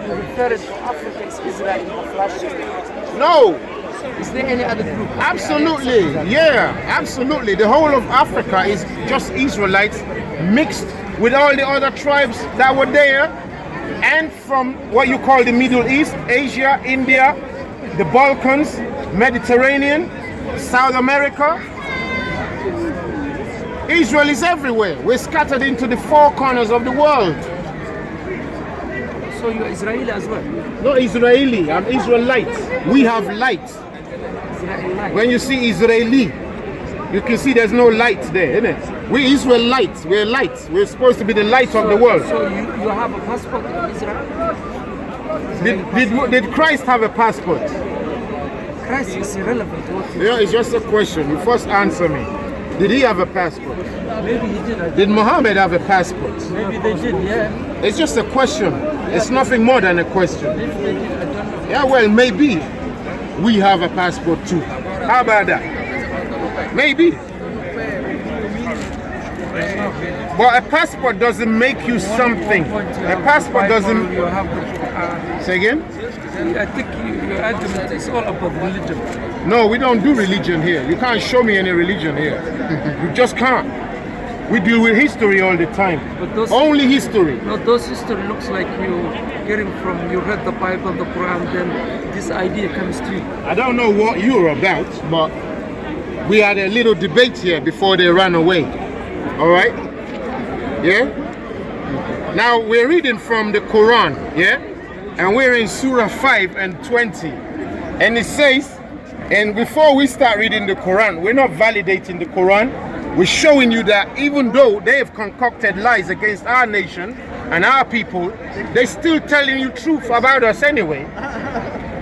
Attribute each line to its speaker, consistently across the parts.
Speaker 1: you refer to Africa as Israel in the flash?
Speaker 2: No,
Speaker 1: Is there any other group?
Speaker 2: absolutely, yeah, absolutely. The whole of Africa is just Israelites mixed with all the other tribes that were there, and from what you call the Middle East, Asia, India, the Balkans, Mediterranean, South America. Israel is everywhere. We're scattered into the four corners of the world.
Speaker 1: So you're Israeli as well?
Speaker 2: Not Israeli, I'm Israelite. We have light.
Speaker 1: Israelite.
Speaker 2: When you see Israeli, you can see there's no light there, isn't it? We Israelites, we're light. We're supposed to be the light of the world.
Speaker 1: So you have a passport in Israel?
Speaker 2: Did Christ have a passport?
Speaker 1: Christ is irrelevant.
Speaker 2: Yeah, it's just a question. You first answer me. Did he have a passport?
Speaker 1: Maybe he did.
Speaker 2: Did Muhammad have a passport?
Speaker 1: Maybe they did, yeah.
Speaker 2: It's just a question. It's nothing more than a question.
Speaker 1: Maybe they did, I don't know.
Speaker 2: Yeah, well, maybe we have a passport too. How about that? Maybe. But a passport doesn't make you something. A passport doesn't...
Speaker 1: You have
Speaker 2: Say again?
Speaker 1: I think your argument is all about religion.
Speaker 2: No, we don't do religion here. You can't show me any religion here. You just can't. We deal with history all the time.
Speaker 1: But those,
Speaker 2: Only history.
Speaker 1: no, those history looks like you getting from, you read the Bible, the Quran, then this idea comes to you.
Speaker 2: I don't know what you're about, but we had a little debate here before they ran away. All right? Yeah? Now we're reading from the Quran, yeah? And we're in Surah 5 and 20. And it says, and before we start reading the Quran, we're not validating the Quran. We're showing you that even though they have concocted lies against our nation and our people, they're still telling you truth about us anyway.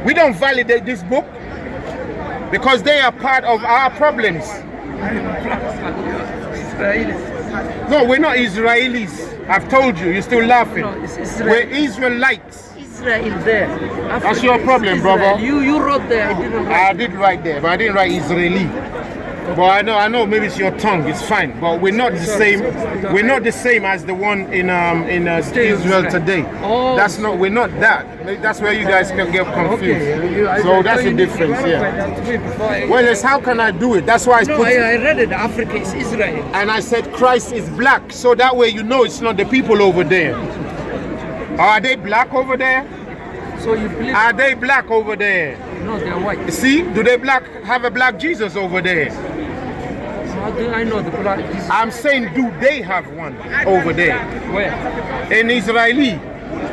Speaker 2: We don't validate this book because they are part of our problems. No, we're not Israelis. I've told you, you're still laughing.
Speaker 1: No, it's Israel.
Speaker 2: We're Israelites.
Speaker 1: Israel there.
Speaker 2: That's your problem, brother.
Speaker 1: You wrote there, I didn't write.
Speaker 2: I did write there, but I didn't write Israeli. But I know maybe it's your tongue, it's fine. But we're not the same. We're not the same as the one in Israel today.
Speaker 1: Oh.
Speaker 2: That's not. We're not that. That's where you guys can get confused.
Speaker 1: Okay.
Speaker 2: So that's the difference, yeah. Well, it's how can I do it? That's why I
Speaker 1: No,
Speaker 2: put.
Speaker 1: I read it. Africa is Israel.
Speaker 2: And I said Christ is black, so that way you know it's not the people over there. Are they black over there?
Speaker 1: So you believe?
Speaker 2: Are they black over there?
Speaker 1: No, they're white.
Speaker 2: See, do they have a black Jesus over there?
Speaker 1: How do I know the black Jesus?
Speaker 2: I'm saying, do they have one over there?
Speaker 1: Where?
Speaker 2: In Israeli?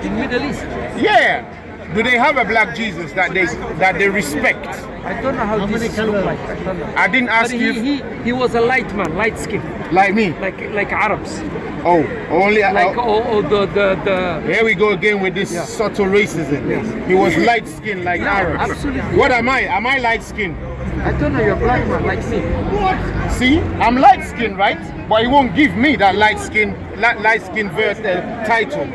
Speaker 1: In Middle East.
Speaker 2: Yeah. Do they have a black Jesus that they respect?
Speaker 1: I don't know how this look like. I don't know.
Speaker 2: I didn't ask
Speaker 1: But
Speaker 2: you.
Speaker 1: he was a light man, light skin,
Speaker 2: Like me?
Speaker 1: like Arabs.
Speaker 2: Oh, only
Speaker 1: Like the
Speaker 2: here we go again with this subtle racism.
Speaker 1: Yes.
Speaker 2: He was light skinned like
Speaker 1: Yeah,
Speaker 2: Arabs.
Speaker 1: absolutely.
Speaker 2: What am I? Am I light skinned?
Speaker 1: I don't know, you're black man like me.
Speaker 2: See, I'm light skinned, right? But he won't give me that light skin title.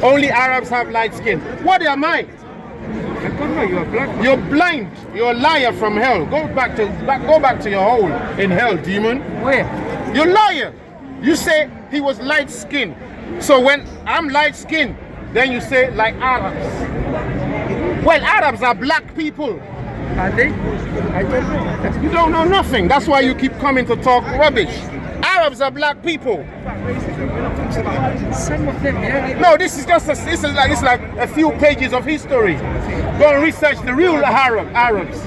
Speaker 2: Only Arabs have light skin. What am I?
Speaker 1: I don't know, you're black man.
Speaker 2: You're blind. You're a liar from hell. Go back to your hole in hell, demon.
Speaker 1: Where?
Speaker 2: You're a liar. You say he was light skinned. So when I'm light skinned, then you say like Arabs. Well, Arabs are black people.
Speaker 1: Are they? I don't know.
Speaker 2: You don't know nothing. That's why you keep coming to talk rubbish. Arabs are black people.
Speaker 1: Some of them, yeah.
Speaker 2: No, this is like a few pages of history. Go and research the real Arabs.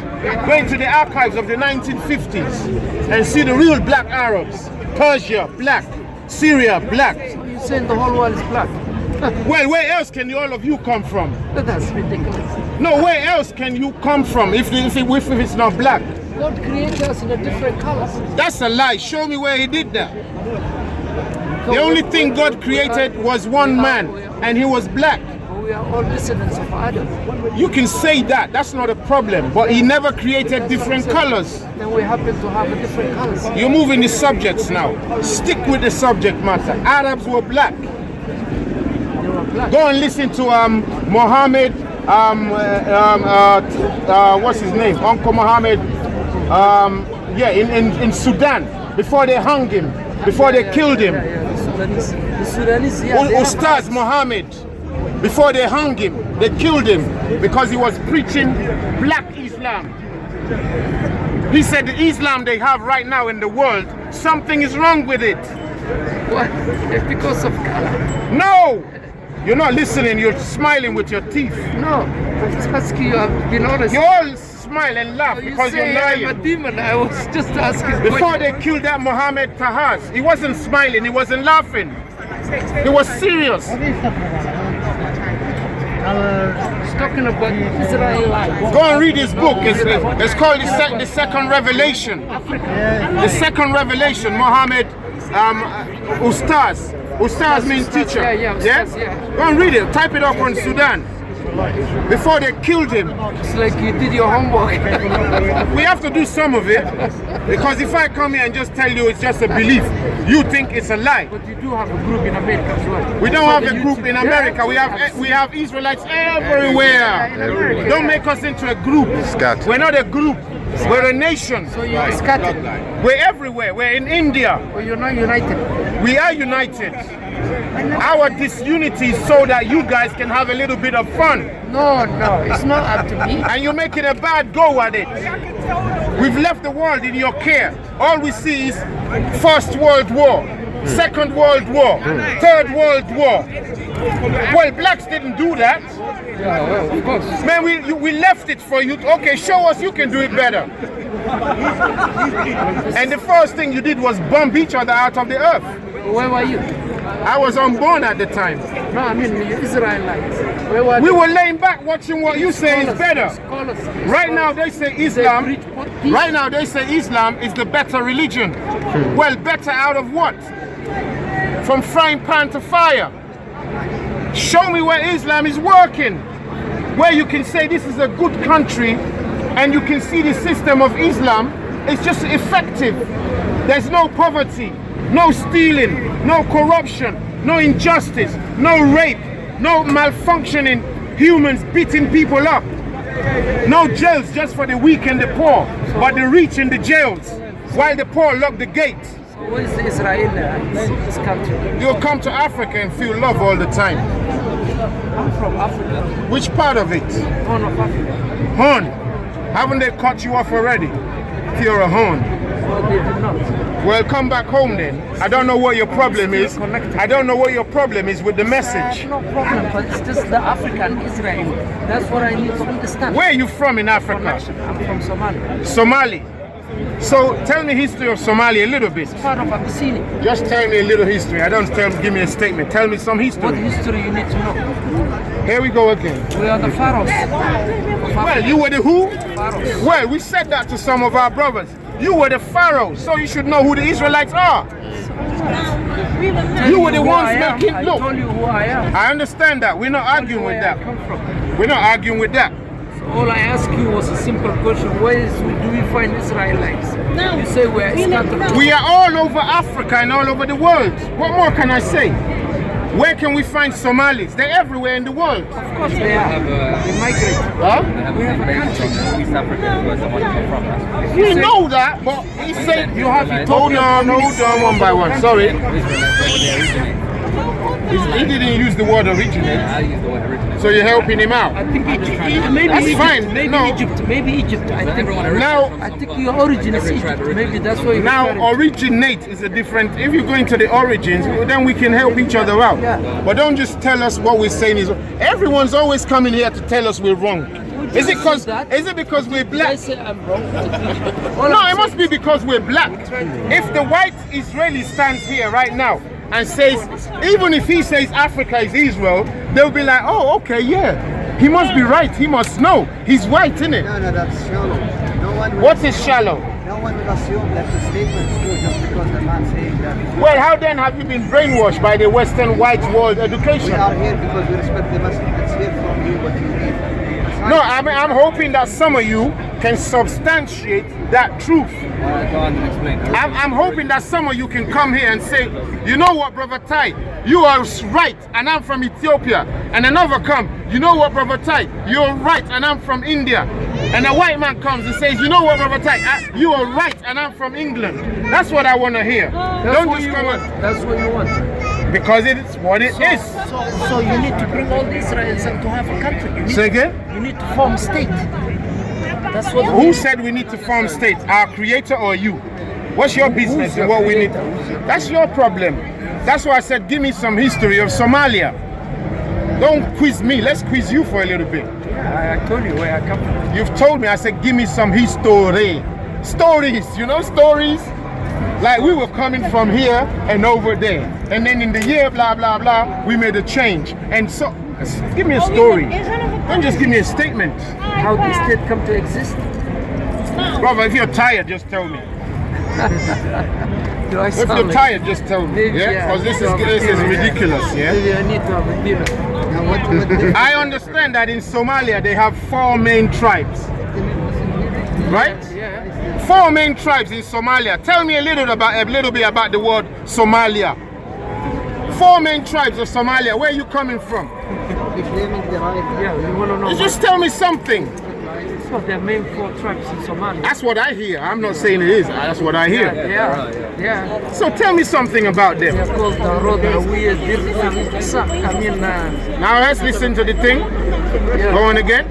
Speaker 2: Go into the archives of the 1950s and see the real black Arabs. Persia, black. Syria, black.
Speaker 1: So you're saying the whole world is black?
Speaker 2: Well, where else can all of you come from?
Speaker 1: That's ridiculous.
Speaker 2: No, where else can you come from if it's not black?
Speaker 1: God created us in a different colors.
Speaker 2: That's a lie. Show me where he did that. The only thing God created was one man, and he was black.
Speaker 1: We are all descendants of Adam.
Speaker 2: You can say that. That's not a problem. But he never created different colors.
Speaker 1: Then we happen to have a different colors.
Speaker 2: You're moving the subjects now. Stick with the subject matter. Arabs were black.
Speaker 1: They were black.
Speaker 2: Go and listen to Muhammad. What's his name? Uncle Muhammad. In Sudan, before they hung him, before they killed him.
Speaker 1: The Sudanese, yeah.
Speaker 2: Ustaz Muhammad. Before they hung him, they killed him because he was preaching black Islam. He said the Islam they have right now in the world, something is wrong with it.
Speaker 1: What? It's because of color.
Speaker 2: No! You're not listening, you're smiling with your teeth.
Speaker 1: No, I'm just asking you, I've been honest.
Speaker 2: You all smile and laugh because you're lying.
Speaker 1: I'm a demon. I was just asking.
Speaker 2: Before they killed that Mohammed Tahaz, he wasn't smiling, he wasn't laughing. He was serious.
Speaker 1: He's talking about Israelite.
Speaker 2: Go and read his book. It's called the Second Revelation. The Second Revelation, Mohammed Ustaz. Ustaz means teacher.
Speaker 1: Yeah, Ustaz, yeah.
Speaker 2: Go and read it. Type it up on Sudan. Before they killed him.
Speaker 1: It's like you did your homework.
Speaker 2: We have to do some of it. Because if I come here and just tell you it's just a belief, you think it's a lie.
Speaker 1: But you do have a group in America as well.
Speaker 2: We don't have a group in America. We have Israelites everywhere. Don't make us into a group. We're not a group. We're a nation.
Speaker 1: So you're scattered.
Speaker 2: We're everywhere. We're in India.
Speaker 1: But you're not united.
Speaker 2: We are united. Our disunity is so that you guys can have a little bit of fun.
Speaker 1: No, it's not up to me.
Speaker 2: And you're making a bad go at it. We've left the world in your care. All we see is First World War, Second World War, Third World War. Well, blacks didn't do that.
Speaker 1: Yeah, well, of course.
Speaker 2: Man, we left it for you. Okay, show us you can do it better. And the first thing you did was bomb each other out of the earth.
Speaker 1: Where were you?
Speaker 2: I was unborn at the time.
Speaker 1: No, I mean you're Israelites. Where were
Speaker 2: we were laying back watching what you say is better. Right now they say Islam. Right now they say Islam is the better religion. Well, better out of what? From frying pan to fire. Show me where Islam is working. Where you can say this is a good country and you can see the system of Islam is just effective. There's no poverty, no stealing, no corruption, no injustice, no rape, no malfunctioning humans beating people up. No jails just for the weak and the poor, but the rich in the jails, while the poor lock the gates.
Speaker 1: So where is the Israel this country?
Speaker 2: You'll come to Africa and feel love all the time.
Speaker 1: I'm from Africa.
Speaker 2: Which part of it?
Speaker 1: Horn of Africa.
Speaker 2: Horn? Haven't they cut you off already? If you're a horn.
Speaker 1: Well, they did not.
Speaker 2: Well, come back home then. I don't know what your problem is. I don't know what your problem is with the message.
Speaker 1: No problem, but it's just the African Israel. That's what I need to understand.
Speaker 2: Where are you from in Africa?
Speaker 1: I'm from Somalia.
Speaker 2: Somali. So tell me history of Somalia a little bit.
Speaker 1: It's part of Abyssinia.
Speaker 2: Just tell me a little history. I don't give me a statement. Tell me some history.
Speaker 1: What history you need to know?
Speaker 2: Here we go again.
Speaker 1: We are the pharaohs.
Speaker 2: Well, you were the who?
Speaker 1: Pharaohs.
Speaker 2: Well, we said that to some of our brothers. You were the pharaohs, so you should know who the Israelites are. You were the ones making.
Speaker 1: I told you who I am.
Speaker 2: I understand that. We're not arguing with that. We're not arguing with that.
Speaker 1: So all I asked you was a simple question. Where do we find Israelites? No. You say we're scattered.
Speaker 2: We are all over Africa and all over the world. What more can I say? Where can we find Somalis? They're everywhere in the world.
Speaker 1: Of course they are. They migrate.
Speaker 2: Huh?
Speaker 1: We have a country.
Speaker 3: East Africa, where someone come from.
Speaker 2: We know that, but he said you have to hold on one by one. Sorry. He didn't use the word originate.
Speaker 3: I use the word originate.
Speaker 2: So you're helping him out.
Speaker 1: I think maybe
Speaker 2: That's
Speaker 1: Egypt,
Speaker 2: fine.
Speaker 1: Maybe
Speaker 2: No.
Speaker 1: Egypt. Maybe Egypt. I think your origin is Egypt. Maybe that's why you
Speaker 2: Now, originate is a different. If you go into the origins, then we can help each other out.
Speaker 1: Yeah.
Speaker 2: But don't just tell us what we're saying is. Everyone's always coming here to tell us we're wrong. Is it because we're
Speaker 1: I
Speaker 2: black?
Speaker 1: say I'm wrong.
Speaker 2: No, it must be because we're black. If the white Israeli stands here right now and says, even if he says Africa is Israel, they'll be like, oh, okay, yeah. He must be right. He must know. He's white, isn't it?
Speaker 4: No, that's shallow. No one will,
Speaker 2: What is shallow?
Speaker 4: no one will assume that the statement is true just because the man saying that.
Speaker 2: Well, how then have you been brainwashed by the Western white world
Speaker 4: We
Speaker 2: education?
Speaker 4: are here because we respect the message. Let's hear from you what you read.
Speaker 2: No, I'm hoping that some of you can substantiate that truth.
Speaker 3: Go on and explain.
Speaker 2: I'm hoping that some of you can come here and say, you know what, Brother Tai, you are right, and I'm from Ethiopia. And another come, you know what, Brother Tai, you're right, and I'm from India. And a white man comes and says, you know what, Brother Tai, you are right, and I'm from England. That's what I want to hear.
Speaker 1: That's
Speaker 2: Don't
Speaker 1: what
Speaker 2: just
Speaker 1: you
Speaker 2: come
Speaker 1: want. That's what you want.
Speaker 2: Because it's what it is.
Speaker 1: So you need to bring all the Israelis and to have a country.
Speaker 2: Say again?
Speaker 1: You need to form a state. That's what.
Speaker 2: Who said we need to form states? Our creator or you? What's your business in what we need? That's your problem. That's why I said give me some history of Somalia. Don't quiz me. Let's quiz you for a little bit.
Speaker 1: I told you where I come from.
Speaker 2: You've told me. I said give me some history. Stories. You know stories? Like we were coming from here and over there. And then in the year blah blah blah we made a change. And so give me a story. Don't just give me a statement.
Speaker 1: How did the state come to exist?
Speaker 2: Brother, if you're tired, just tell me.
Speaker 1: Do I
Speaker 2: If
Speaker 1: sound
Speaker 2: you're
Speaker 1: like-
Speaker 2: tired, just tell me.
Speaker 1: Maybe,
Speaker 2: Yeah?
Speaker 1: yeah.
Speaker 2: Because this is ridiculous, yeah?
Speaker 1: Maybe I need to have a dinner.
Speaker 2: I understand that in Somalia they have 4 main tribes. Right?
Speaker 1: Yeah.
Speaker 2: 4 main tribes in Somalia. Tell me a little bit about the word Somalia. 4 main tribes of Somalia. Where are you coming from?
Speaker 1: Yeah, you want to know.
Speaker 2: Just tell me something.
Speaker 1: So there are main 4 tribes in Somalia.
Speaker 2: That's what I hear. I'm not saying it is. That's what I hear.
Speaker 1: Yeah.
Speaker 2: So tell me something about them.
Speaker 1: They're called the Road, Hawiya, Dir, and Sak. I mean,
Speaker 2: Now let's listen to the thing.
Speaker 1: yeah.
Speaker 2: Go on again.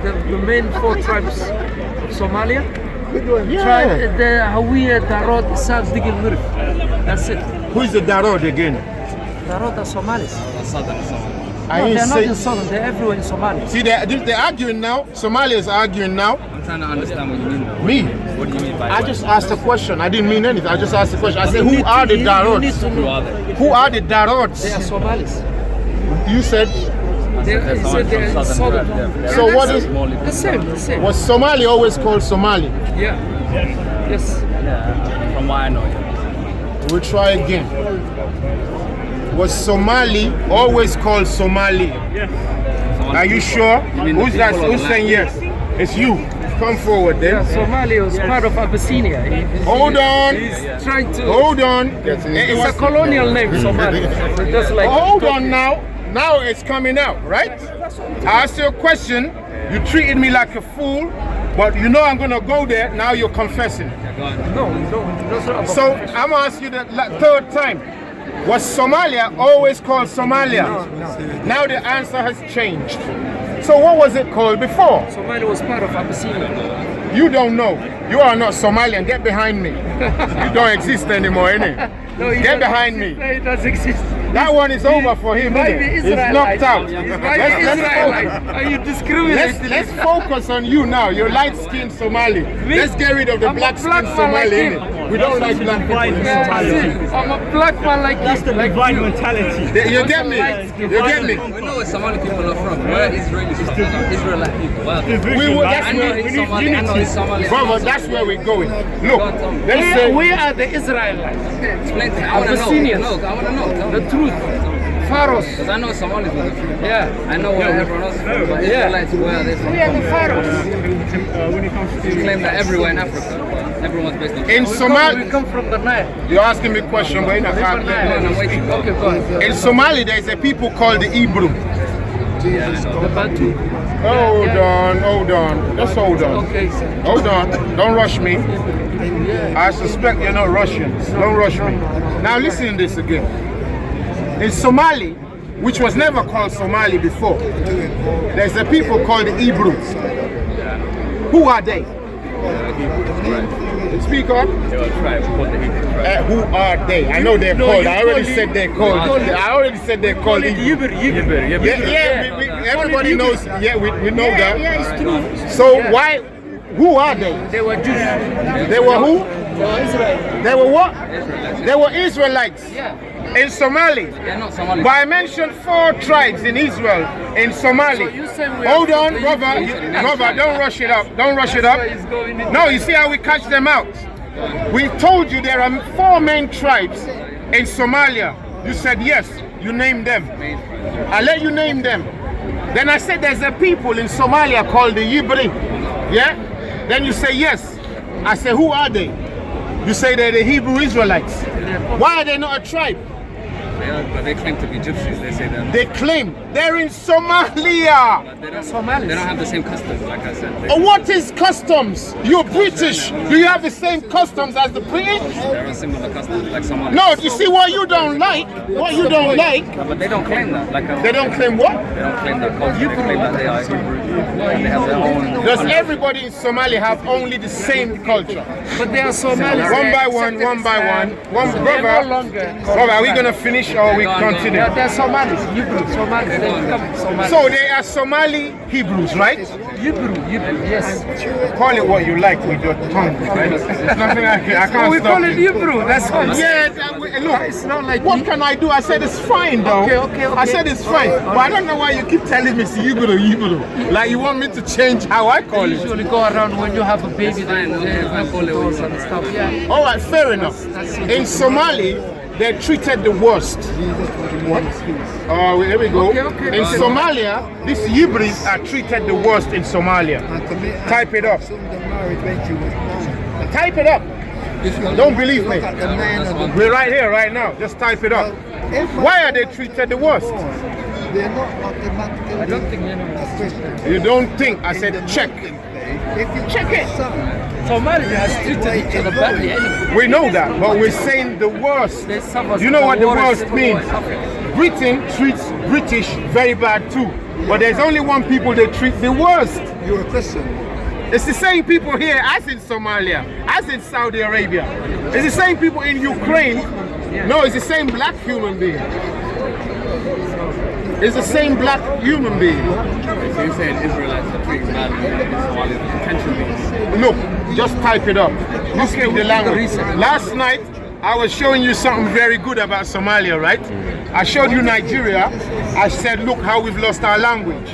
Speaker 1: The main 4 tribes of Somalia.
Speaker 2: Yeah.
Speaker 1: Tribe, the Hawiya, Darod, Sak, Digil, Murf. That's it.
Speaker 2: Who is the Darod again?
Speaker 1: Darod are Somalis.
Speaker 2: I
Speaker 1: No,
Speaker 2: ain't
Speaker 1: they're not
Speaker 2: say-
Speaker 1: in Southern, they're everywhere in Somalia.
Speaker 2: See, they're arguing now. Somalia is arguing now.
Speaker 3: I'm trying to understand what you mean though.
Speaker 2: Me.
Speaker 3: What do you mean by
Speaker 2: I just asked a question. I didn't mean anything. I just asked a question. I said,
Speaker 1: You
Speaker 2: who
Speaker 1: need
Speaker 2: are
Speaker 1: to-
Speaker 2: the
Speaker 1: you need
Speaker 2: Darods?
Speaker 1: to
Speaker 3: who
Speaker 1: know.
Speaker 3: are they?
Speaker 2: Who are the
Speaker 1: They are
Speaker 2: Darods?
Speaker 1: Somalis.
Speaker 2: You said.
Speaker 1: They said they're in Southern.
Speaker 2: So what is?
Speaker 1: The same.
Speaker 2: Was Somali always called Somali?
Speaker 1: Yeah. Yes.
Speaker 3: Yeah, from what I know. Yeah.
Speaker 2: We'll try again. Was Somali always called Somali? Are you sure?
Speaker 3: mean the
Speaker 2: Who's that?
Speaker 3: people of
Speaker 2: Who's
Speaker 3: the
Speaker 2: saying yes? It's you. Come forward then.
Speaker 1: Yeah, Somalia was part of Abyssinia.
Speaker 2: Hold on.
Speaker 1: He's trying to.
Speaker 2: Hold on.
Speaker 1: It's a colonial name, Somalia. So just like.
Speaker 2: Hold on now. Now it's coming out, right? I asked you a question. You treated me like a fool, but you know I'm gonna go there. Now you're confessing.
Speaker 1: No. That's not about
Speaker 2: So I'm gonna ask you the 3rd time. Was Somalia always called Somalia? Now the answer has changed. So what was it called before?
Speaker 1: Somalia was part of Abyssinia.
Speaker 2: You don't know. You are not Somalian. Get behind me. You don't exist anymore, innit?
Speaker 1: No, he
Speaker 2: Get
Speaker 1: does-
Speaker 2: behind me.
Speaker 1: No, it does exist.
Speaker 2: That one is over for him,
Speaker 1: Might
Speaker 2: innit?
Speaker 1: be
Speaker 2: It's
Speaker 1: Israelite.
Speaker 2: knocked out.
Speaker 1: He might be Israelite. Are you discriminating?
Speaker 2: Let's focus on you now. You're light-skinned Somali.
Speaker 1: Me?
Speaker 2: Let's get rid of the
Speaker 1: I'm a
Speaker 2: black-skinned
Speaker 1: black man like
Speaker 2: Somali.
Speaker 1: him.
Speaker 2: innit? We don't like black people in
Speaker 1: Yeah,
Speaker 2: Somalia.
Speaker 1: that's it. I'm a black man like
Speaker 5: That's
Speaker 1: you.
Speaker 5: the
Speaker 1: Like
Speaker 5: divine
Speaker 1: you.
Speaker 5: mentality.
Speaker 2: You get me? You get me?
Speaker 3: We know where Somali people are from. Where Israelis from? Israelite people. Well,
Speaker 5: Division,
Speaker 2: will-
Speaker 5: man.
Speaker 2: that's
Speaker 3: I know he's Somali. I know he's Somali.
Speaker 2: Brother, that's where we're going. Look, let's
Speaker 1: We
Speaker 2: say
Speaker 1: are the Israelites.
Speaker 3: Explain to me. I want to know.
Speaker 1: Abyssinians.
Speaker 3: No, I want to know.
Speaker 1: The truth. Pharaohs.
Speaker 3: Because I know Somalis were the truth.
Speaker 1: Yeah.
Speaker 3: I know where everyone else is from. But Israelites, where are they from?
Speaker 1: We are the pharaohs.
Speaker 5: When it comes to
Speaker 3: You claim that everywhere in Africa, everyone's based on
Speaker 2: in
Speaker 1: We
Speaker 2: Somalia,
Speaker 1: come from the Nile.
Speaker 2: you're asking me a question, but you're not
Speaker 1: River
Speaker 2: asking me.
Speaker 1: Nile.
Speaker 3: I'm waiting.
Speaker 1: Okay, go ahead.
Speaker 2: In Somalia, there's a people called the Hebrew.
Speaker 1: The Bantu.
Speaker 2: Hold on. Just hold on.
Speaker 1: Okay, sir.
Speaker 2: Hold on. Don't rush me. I suspect you're not Russians. Don't rush me. Now listen to this again. In Somali, which was never called Somali before, there's a people called the Hebrews. Who are they? Speak up. Who are they? I know they're called. I already said they're called. I already said they're called. Yeah, everybody knows. Yeah, we know that.
Speaker 1: Yeah, it's true.
Speaker 2: So why? Who are they?
Speaker 1: They were Jews.
Speaker 2: They were who?
Speaker 1: They were Israel.
Speaker 2: They were what? They were Israelites
Speaker 1: Yeah.
Speaker 2: in Somali.
Speaker 3: They're not Somali.
Speaker 2: But I mentioned 4 tribes in Israel in Somali.
Speaker 1: So you say we
Speaker 2: Hold
Speaker 1: are-
Speaker 2: on, brother. Brother, don't rush it up. Don't rush it up.
Speaker 1: It's going in.
Speaker 2: No, you see how we catch them out? We told you there are 4 main tribes in Somalia. You said yes. You named them. I let you name them. Then I said there's a people in Somalia called the Yibri. Yeah? Then you say yes. I say who are they? You say they're the Hebrew Israelites. Why are they not a tribe?
Speaker 3: But they claim to be gypsies. They say they're not.
Speaker 2: They claim they're in Somalia.
Speaker 3: But they don't,
Speaker 1: Somalis.
Speaker 3: they don't have the same customs, like I said. They,
Speaker 2: What is customs? You're British. Do you have the same customs as the British?
Speaker 3: there are similar customs, like Somali.
Speaker 2: No, you see what you don't like? What you don't like?
Speaker 3: But they don't claim that. Like
Speaker 2: They don't claim what?
Speaker 3: They don't claim that culture. They claim that they are Hebrew. They have their own.
Speaker 2: Does everybody in Somalia have only the same culture?
Speaker 1: But they are Somalis.
Speaker 2: One by one, one by one. One
Speaker 1: They're no
Speaker 2: brother.
Speaker 1: longer.
Speaker 2: Brother, are we gonna finish or we continue?
Speaker 1: They're Somalis. Hebrew. Somalis. They become Somalis.
Speaker 2: So they are Somali Hebrews, right?
Speaker 1: Hebrew. Yes.
Speaker 2: Call it what you like with your tongue. There's nothing I can't
Speaker 1: Oh, we
Speaker 2: stop
Speaker 1: call it
Speaker 2: you.
Speaker 1: Hebrew. That's what I'm saying.
Speaker 2: Yeah, look,
Speaker 1: It's not like
Speaker 2: what can I do? I said it's fine though.
Speaker 1: Okay.
Speaker 2: I said it's fine. But I don't know why you keep telling me Hebrew. Like you want me to change how I call
Speaker 1: They
Speaker 2: it.
Speaker 1: usually go around when you have a baby. They
Speaker 3: I call it what you
Speaker 1: and stuff. Yeah.
Speaker 2: All right, fair enough. In Somali, they're treated the worst. Oh, here we go.
Speaker 1: Okay.
Speaker 2: In Somalia, these Hebrews are treated the worst in Somalia. Type it up. Type it up. Don't believe me. We're right here, right now. Just type it up. Why are they treated the worst?
Speaker 4: They're not automatically.
Speaker 1: I don't think anyone.
Speaker 2: You don't think? I said check. Check it.
Speaker 1: Somalia has treated each other badly anyway.
Speaker 2: We know that, but we're saying the worst.
Speaker 1: They suffer
Speaker 2: You know what the worst
Speaker 1: civil
Speaker 2: means?
Speaker 1: war in Africa.
Speaker 2: Britain treats British very bad too. But there's only one people they treat the worst.
Speaker 4: You're a Christian.
Speaker 2: It's the same people here as in Somalia, as in Saudi Arabia. It's the same people in Ukraine. No, it's the same black human being. It's the same black human being.
Speaker 3: So you're saying Israelites are treated badly in Somalia potentially?
Speaker 2: Look, just type it up. You speak the language. Last night, I was showing you something very good about Somalia, right? I showed you Nigeria. I said, look how we've lost our language.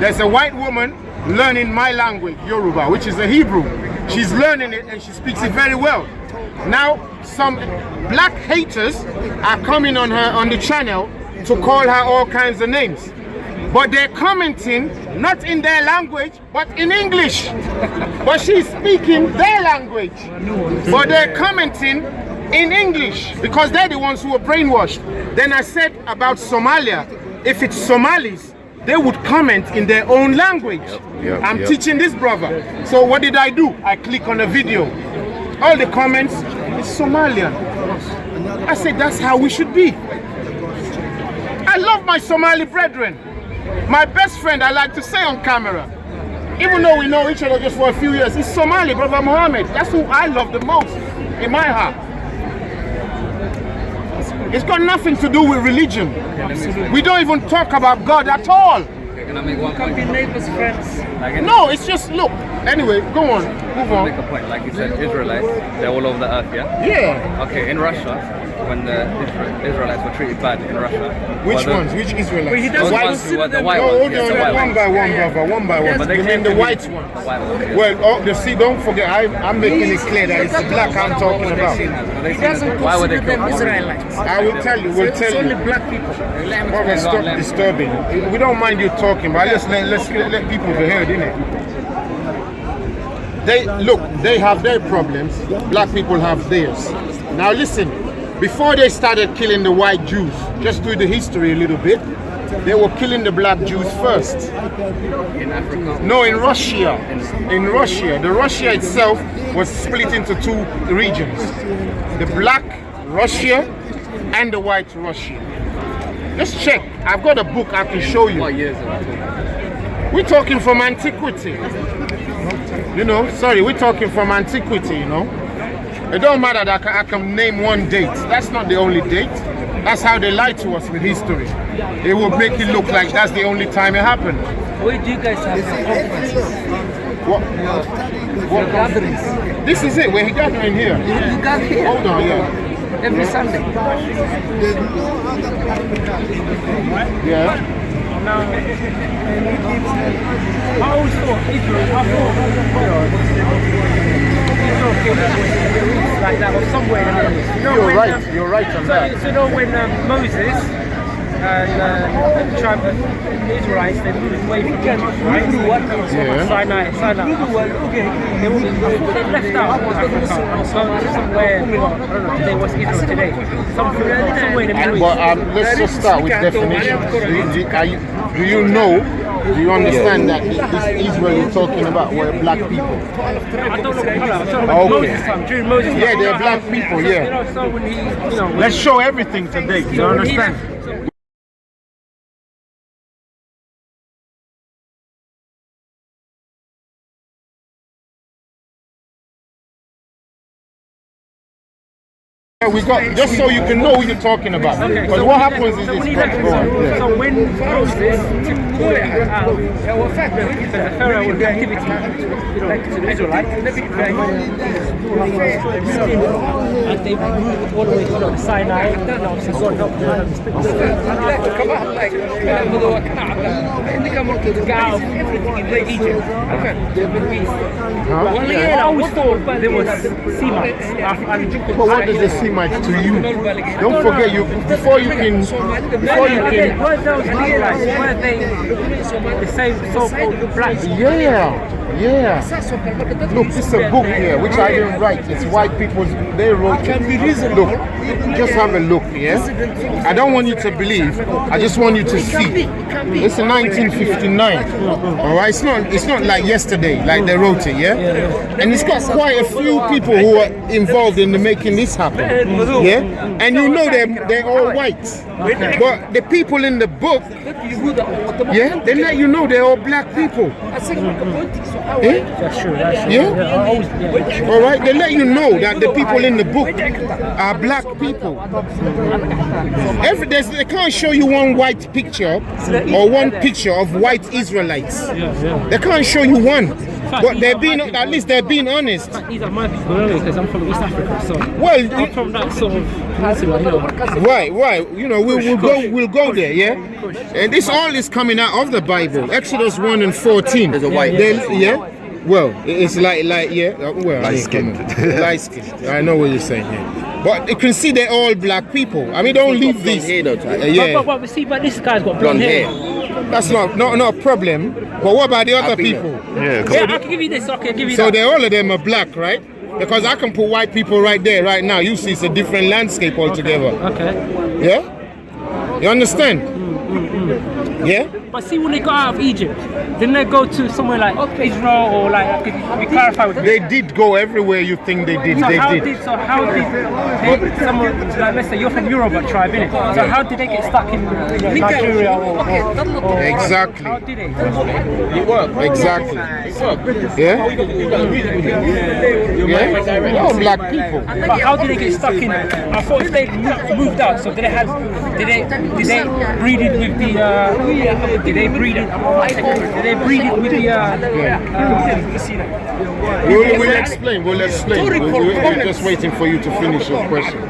Speaker 2: There's a white woman learning my language, Yoruba, which is a Hebrew. She's learning it and she speaks it very well. Now, some black haters are coming on her on the channel to call her all kinds of names. But they're commenting not in their language, but in English. But she's speaking their language. But they're commenting in English because they're the ones who were brainwashed. Then I said about Somalia, if it's Somalis, they would comment in their own language. I'm teaching this brother. So what did I do? I click on a video. All the comments is Somalian. I said that's how we should be. I love my Somali brethren. My best friend, I like to say on camera, even though we know each other just for a few years, he's Somali, Brother Mohammed. That's who I love the most in my heart. It's got nothing to do with religion. We don't even talk about God at all.
Speaker 3: Can I make one
Speaker 1: Can't
Speaker 3: point?
Speaker 1: be neighbors, friends.
Speaker 3: Like,
Speaker 2: No, it's just, look. Anyway, go on. Move
Speaker 3: make
Speaker 2: on.
Speaker 3: a point. Like you said, Israelites, they're all over the earth, yeah?
Speaker 2: Yeah.
Speaker 3: Okay, in Russia, when the Israelites were treated bad in Russia.
Speaker 2: Which
Speaker 3: well,
Speaker 2: ones? Which Israelites?
Speaker 1: But he
Speaker 3: Those
Speaker 1: doesn't
Speaker 2: White-
Speaker 3: ones who were the
Speaker 1: consider
Speaker 3: white
Speaker 2: No,
Speaker 3: ones.
Speaker 2: hold
Speaker 3: yes, the
Speaker 2: on,
Speaker 3: white
Speaker 2: one
Speaker 3: ones.
Speaker 2: by one, brother, one by one.
Speaker 3: But they
Speaker 2: You
Speaker 3: claim
Speaker 2: mean the
Speaker 3: to be
Speaker 2: white one?
Speaker 3: The white ones, yes.
Speaker 2: Well, you see, don't forget, I'm making it clear that it's the black I'm talking
Speaker 3: What they seen
Speaker 2: about.
Speaker 3: as? What they
Speaker 1: He
Speaker 3: seen as?
Speaker 1: doesn't
Speaker 3: Why were they
Speaker 1: consider them
Speaker 3: killed?
Speaker 1: Israelites.
Speaker 2: I will tell you, we'll
Speaker 1: It's
Speaker 2: tell
Speaker 1: only
Speaker 2: you.
Speaker 1: black people.
Speaker 3: Let him
Speaker 2: Brother,
Speaker 3: explain,
Speaker 2: stop
Speaker 3: let him-
Speaker 2: disturbing. We don't mind you talking, but let's let people be heard, innit? They have their problems. Black people have theirs. Now listen, before they started killing the white Jews, just do the history a little bit. They were killing the black Jews first.
Speaker 3: In Africa.
Speaker 2: No, in Russia. In Russia. The Russia itself was split into two regions. The black Russia and the white Russia. Just check. I've got a book I can show you.
Speaker 3: What years are we talking?
Speaker 2: We're talking from antiquity. You know, sorry, we're talking from antiquity, you know. It don't matter that I can name one date. That's not the only date. That's how they lie to us with history. They will make it look like that's the only time it happened.
Speaker 1: Where do you guys have your conferences?
Speaker 2: What
Speaker 1: Your gatherings?
Speaker 2: This is it, we're gathering here.
Speaker 1: You got here
Speaker 2: Hold on, yeah.
Speaker 1: every Sunday.
Speaker 2: Yeah.
Speaker 5: Now, I always thought Israel, like that or somewhere in the middle. You know,
Speaker 2: You're
Speaker 5: when,
Speaker 2: right on that.
Speaker 5: So you know when Moses and the tribe of the Israelites, they moved away from Egypt, right?
Speaker 2: Yeah.
Speaker 5: Sinai. They left out Africa, so somewhere, well, I don't know today what's Israel today. Somewhere in the Middle East.
Speaker 2: But let's just start with definitions. Do you know? Do you understand that this Israel you're talking about were black people?
Speaker 5: I don't know what color.
Speaker 2: Okay.
Speaker 5: Moses time, during Moses time.
Speaker 2: Yeah, they're black people. Yeah.
Speaker 5: You know, so when he,
Speaker 2: Let's show everything today. You understand? We got just so you can know who you're talking about. Because what happens is this.
Speaker 5: So when Moses took the Pharaoh in captivity, to the Israelites, and they moved all the way to Sinai, and obviously God helped them speak the I always thought there was Semites.
Speaker 2: But what does the Semites to you? Don't forget before you can
Speaker 5: Were those Israelites, were they the same so-called black?
Speaker 2: Yeah. Look, this is a book here which I didn't write. It's white people's. They wrote it. Look, just have a look. Yeah. I don't want you to believe. I just want you to see. It's in 1959. All right. It's not like yesterday, like they wrote it. Yeah. And it's got quite a few people who are involved in making this happen. Yeah. And you know they're all white. But the people in the book, yeah, they let you know they're all black people.
Speaker 5: That's true.
Speaker 2: Yeah? All right, they let you know that the people in the book are black people. They can't show you one white picture or one picture of white Israelites. They can't show you one. But at least they're being honest.
Speaker 5: These are my people anyway, because I'm from East Africa, so
Speaker 2: well,
Speaker 5: I'm from that sort of peninsula, you know.
Speaker 2: Right. You know, we'll go there, yeah. And this all is coming out of the Bible. Exodus 1 and 14.
Speaker 3: There's a white.
Speaker 2: Yeah. Well, it's like yeah. Well,
Speaker 3: light skinned.
Speaker 2: Light skinned. I know what you're saying here. But you can see they're all black people. I mean, don't leave these.
Speaker 5: Yeah. But this guy's got blonde hair.
Speaker 2: That's not a problem. But what about the other people?
Speaker 5: Yeah, I can give you this. Okay, give you
Speaker 2: so
Speaker 5: that.
Speaker 2: all of them are black, right? Because I can put white people right there, right now. You see, it's a different landscape altogether.
Speaker 5: Okay.
Speaker 2: Yeah? You understand? Yeah?
Speaker 5: But see, when they got out of Egypt, didn't they go to somewhere like Israel or like? Could you clarify with
Speaker 2: They did go everywhere you think they did.
Speaker 5: So how did someone, like, let's say you're from Yoruba tribe, innit? So how did they get stuck in Nigeria or
Speaker 2: exactly.
Speaker 5: How did they?
Speaker 3: It worked.
Speaker 2: Exactly. Yeah? Yeah? All black people.
Speaker 5: But how did they get stuck in? I thought if they moved out, so did they breed it with the? Did they breed it with the?
Speaker 2: We'll explain. We're just waiting for you to finish your question.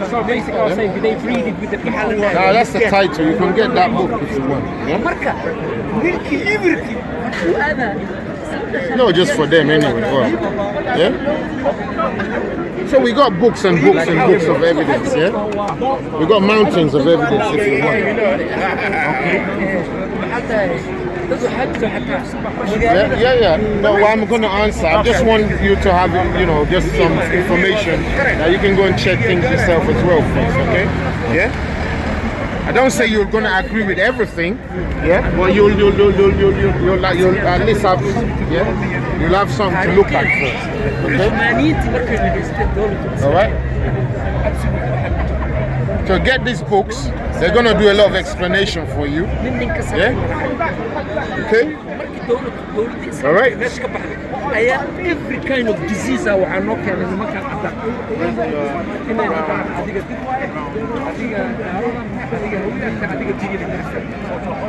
Speaker 5: So basically, I was saying, did they breed it with the people?
Speaker 2: Now that's the title. You can get that book if you want. Yeah? No, just for them anyway. Well, yeah? So we got books and books and books of evidence, yeah? We got mountains of evidence if you want. Yeah. No, I'm going to answer. I just want you to have, just some information that you can go and check things yourself as well, please, okay? Yeah? I don't say you're going to agree with everything, yeah? But you'll at least have, yeah? You'll have something to look at first, okay? All right? To get these books, they're going to do a lot of explanation for you, yeah? Okay? All right?
Speaker 1: Every kind of disease I know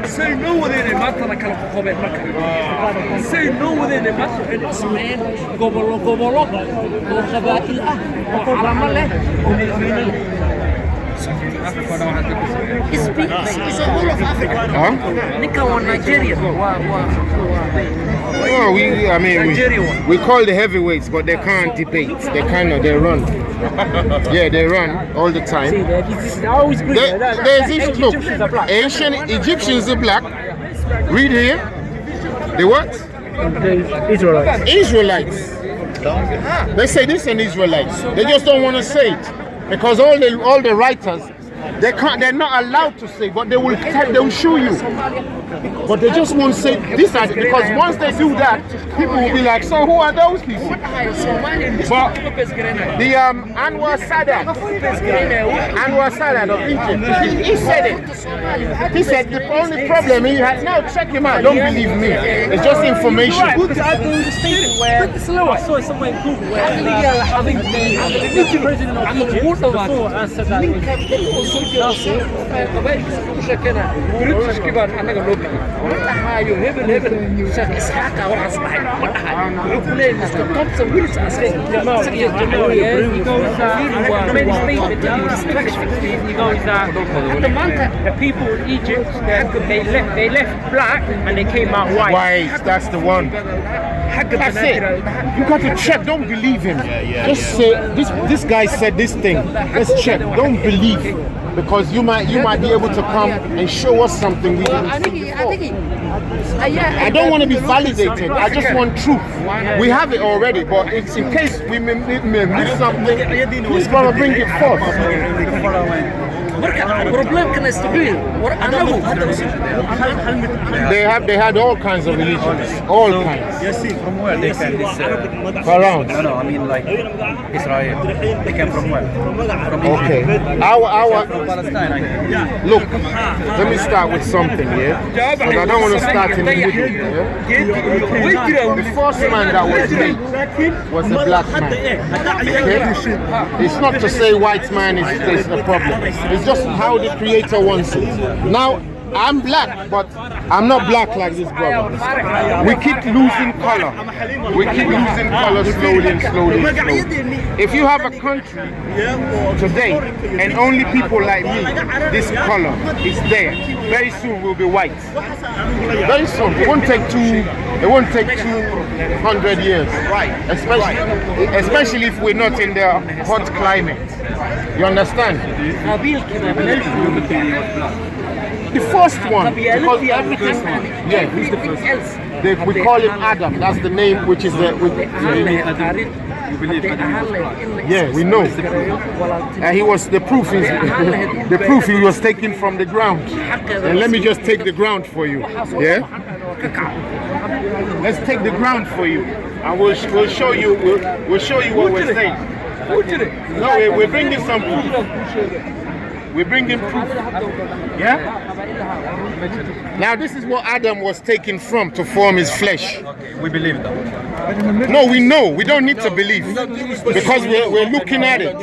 Speaker 1: say no within a matter like a say no within a matter and it's man gobolo وقبائل على ماله
Speaker 3: Africa don't have to
Speaker 1: It's all of Africa.
Speaker 2: Huh?
Speaker 1: Nika one Nigeria.
Speaker 2: Oh, we call the heavyweights, but they can't debate. They run. Yeah, they run all the time.
Speaker 5: See, I always agree with that.
Speaker 2: There's this look.
Speaker 5: Egyptians are black.
Speaker 2: Ancient Egyptians are black. Read here. The what?
Speaker 5: The Israelites.
Speaker 2: Israelites. They say this an Israelites. They just don't want to say it because all the writers they're not allowed to say, but they will show you. But they just won't say this because once they do that, people will be like, so who are those people? But the Anwar Sadat of Egypt, he said it. He said the only problem he had, now check him out, don't believe me. It's just information.
Speaker 5: I saw it somewhere in Google where I think the president of Egypt before answered that. The people in Egypt, they left black and they came out white.
Speaker 2: White, that's the one. That's it. You got to check. Don't believe him. Just say this guy said this thing. Let's check. Don't believe, because you might be able to come and show us something we didn't see before. I don't want to be validated. I just want truth. We have it already, but it's in case we may miss something. Who's gonna bring it forth? They had all kinds of religions, all kinds.
Speaker 6: You see from where they came this
Speaker 2: Around.
Speaker 6: No, I mean like Israel. They came from where? From
Speaker 2: Okay. Our
Speaker 6: Palestine, I guess.
Speaker 2: look. Let me start with something, yeah. But I don't want to start in the middle. Yeah? The first man that was made was a black man. Okay? It's not to say white man is a problem. It's just how the creator wants it. Now, I'm black, but I'm not black like this brother. We keep losing color. We keep losing color slowly and slowly and slowly. If you have a country today and only people like me, this color is there. Very soon we'll be white. Very soon. It won't take 200 years. Right. Especially if we're not in the hot climate. You understand? The first one, because everything, yeah, who's the first? We call him Adam. That's the name, which is the. Yeah, we know. He was the proof. The proof he was taken from the ground. And let me just take the ground for you. Yeah. Let's take the ground for you, and we'll show you. We'll show you what we're saying. No, we're bringing some proof. We're bringing proof. Yeah? Now this is what Adam was taken from to form his flesh.
Speaker 6: Okay, we believe that.
Speaker 2: No, we know. We don't need to believe. Because we're looking at it.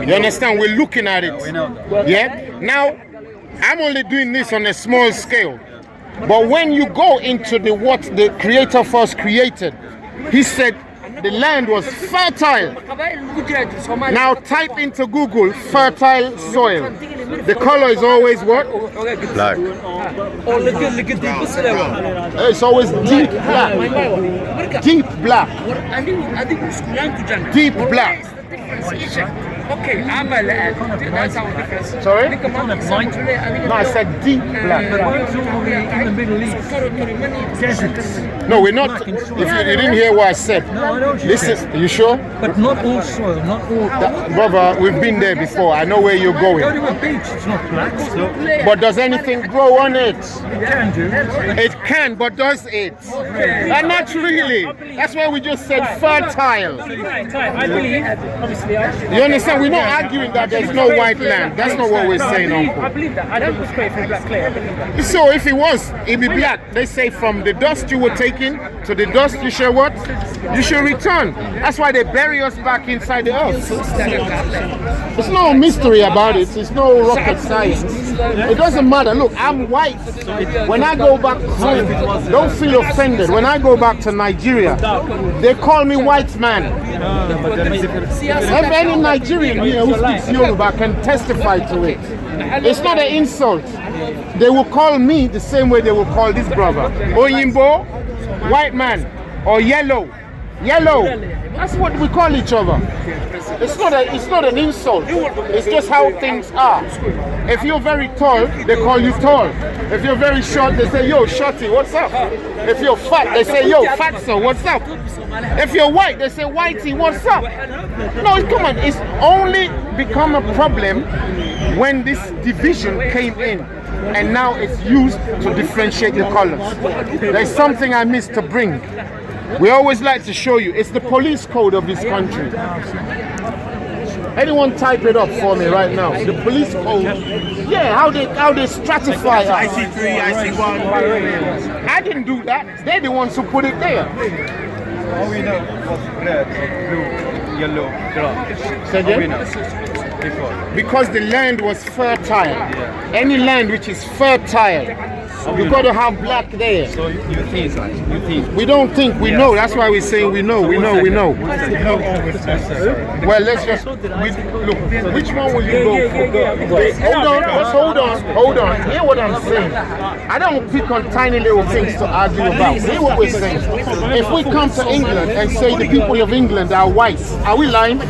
Speaker 2: You understand? We're looking at it. Yeah? Now, I'm only doing this on a small scale. But when you go into what the creator first created, he said the land was fertile. Now type into Google fertile soil. The color is always what?
Speaker 6: Black.
Speaker 2: It's always deep black. Deep black. Deep black.
Speaker 1: Okay, that's our difference.
Speaker 2: Sorry? No, I said deep black.
Speaker 6: In the Middle East, deserts.
Speaker 2: No, we're not. If you didn't hear what I said,
Speaker 6: No, I know what you
Speaker 2: listen.
Speaker 6: said.
Speaker 2: You sure?
Speaker 6: But not all soil, not all.
Speaker 2: Brother, we've been there before. I know where you're
Speaker 6: Go
Speaker 2: going.
Speaker 6: to a beach, it's not black. So
Speaker 2: But does anything grow on it?
Speaker 6: it can do.
Speaker 2: It can, but does it? Not really. That's why we just said fertile.
Speaker 5: I believe, obviously,
Speaker 2: You understand? We're not arguing that there's no white land. That's not what we're saying,
Speaker 5: I
Speaker 2: Uncle.
Speaker 5: believe that. I don't was created from black clay. I believe that.
Speaker 2: So if it was, it'd be black. They say from the dust you were taken to the dust you shall what? You shall return. That's why they bury us back inside the earth. There's no mystery about it. It's no rocket science. It doesn't matter. Look, I'm white. When I go back home, don't feel offended. When I go back to Nigeria, they call me white man. If any Nigerian here who speaks Yoruba can testify to it. It's not an insult. They will call me the same way they will call this brother. Oyimbo, white man, or yellow. Yellow. That's what we call each other. It's not an insult. It's just how things are. If you're very tall, they call you tall. If you're very short, they say, yo, shorty, what's up? If you're fat, they say, yo, fatso, what's up? If you're white, they say, whitey, what's up? No, come on. It's only become a problem when this division came in. And now it's used to differentiate the colors. There's something I missed to bring. We always like to show you. It's the police code of this country. Anyone type it up for me right now? The police code. Yeah, how they stratify us.
Speaker 6: IC3, IC1.
Speaker 2: I didn't do that. They're the ones who put it there.
Speaker 6: All we know was red, blue, yellow, brown.
Speaker 2: Say again?
Speaker 6: Before.
Speaker 2: Because the land was fertile. Any land which is fertile, you got to have black there.
Speaker 6: So you think.
Speaker 2: We don't think, we know. That's why we're saying we know. Well, let's just look. Which one will you go for? Hold on. Hear what I'm saying. I don't pick on tiny little things to argue about. Hear what we're saying. If we come to England and say the people of England are white, are we lying?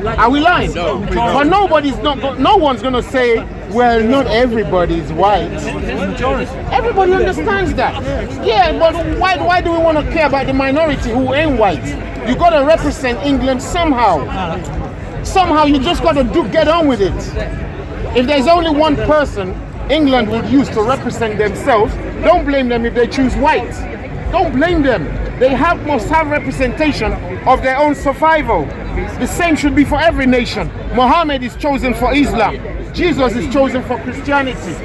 Speaker 2: Are we lying? No. But no one's gonna say, well, not everybody's white. Everybody understands that. Yeah, but why do we want to care about the minority who ain't white? You got to represent England somehow. Somehow you just got to get on with it. If there's only one person England would use to represent themselves, don't blame them if they choose white. Don't blame them. They must have representation of their own survival. The same should be for every nation. Muhammad is chosen for Islam. Jesus is chosen for Christianity.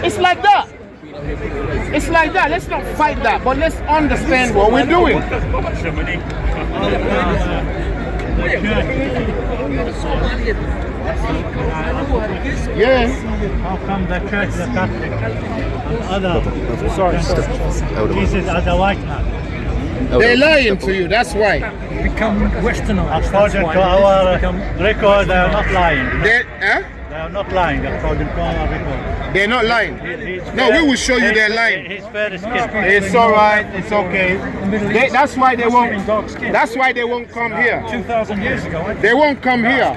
Speaker 2: It's like that. It's like that. Let's not fight that, but let's understand what we're doing. Yeah.
Speaker 7: How come the church, the Catholic, and other Jesus as a white man?
Speaker 2: They're lying to you, that's why.
Speaker 5: Become westernized.
Speaker 7: According to our record, they are not lying.
Speaker 2: They
Speaker 7: are not lying, according to our record.
Speaker 2: They're not lying. No, we will show you they're lying.
Speaker 7: He's fair skinned.
Speaker 2: It's all right. It's okay. That's why they won't. That's why they won't come here.
Speaker 5: 2,000 years ago.
Speaker 2: They won't come here.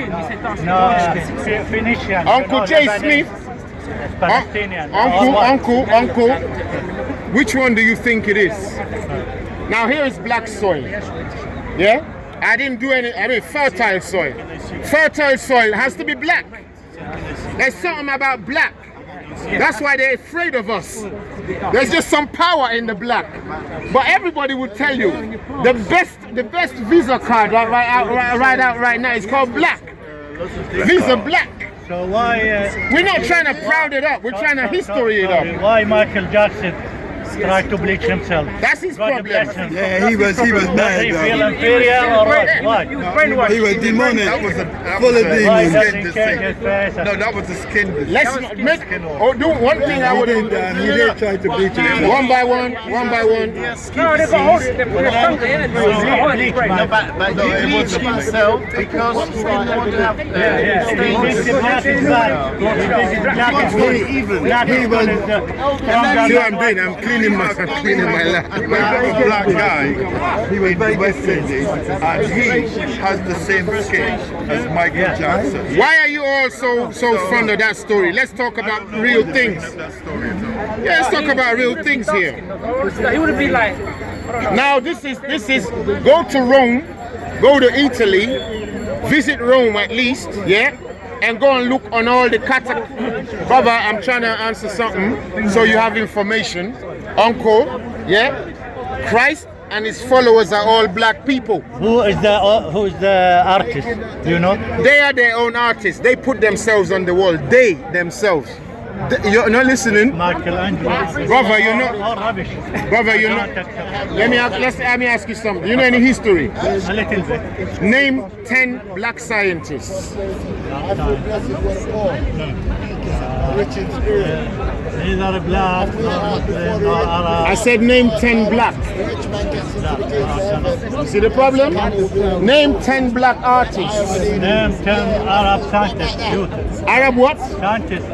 Speaker 7: No, Phoenician.
Speaker 2: Uncle Jay Smith.
Speaker 7: Palestinian.
Speaker 2: Uncle. Which one do you think it is? Now here is black soil. Yeah? I didn't do any. I mean fertile soil. Fertile soil has to be black. There's something about black. That's why they're afraid of us. There's just some power in the black. But everybody would tell you the best Visa card right now is called black. Visa black.
Speaker 7: So why?
Speaker 2: We're not trying to proud it up. We're trying to history it up.
Speaker 7: Why Michael Jackson tried to bleach himself?
Speaker 2: That's his problem.
Speaker 8: Yeah, he was mad.
Speaker 7: He feel inferior or what? Why?
Speaker 8: He was demonic. That was full of
Speaker 7: Why
Speaker 8: demons.
Speaker 7: doesn't he change his face?
Speaker 8: No, that was the skin.
Speaker 2: Let's make do one thing I would
Speaker 8: He did try to bleach himself.
Speaker 2: one by one.
Speaker 1: No, they got hold of it. They put a tongue in it.
Speaker 8: But he bleached himself because he didn't want to have
Speaker 7: He was
Speaker 2: See what I'm doing? I'm cleaning my lap.
Speaker 8: a black guy. He was in West Indies, and he has the same skin as Michael Jackson.
Speaker 2: Why are you all so fond of that story? Let's talk about real things. Yeah, let's talk about real things here.
Speaker 1: He would be like,
Speaker 2: Now this is go to Rome, go to Italy, visit Rome at least, yeah, and go and look on all the Brother, I'm trying to answer something so you have information. Uncle, yeah, Christ and his followers are all black people.
Speaker 7: Who is the artist? Do you know?
Speaker 2: They are their own artists. They put themselves on the wall. They themselves. You're not listening,
Speaker 7: Michelangelo.
Speaker 2: brother. You're not,
Speaker 7: All rubbish.
Speaker 2: brother. You're not. Let me ask you something. You know any history?
Speaker 7: A little bit.
Speaker 2: Name 10 black scientists.
Speaker 7: Neither black, nor Muslim, nor Arab.
Speaker 2: I said name 10 black. You see the problem? Name 10 black artists.
Speaker 7: Name 10 Arab scientists.
Speaker 2: Arab what?
Speaker 7: Scientists.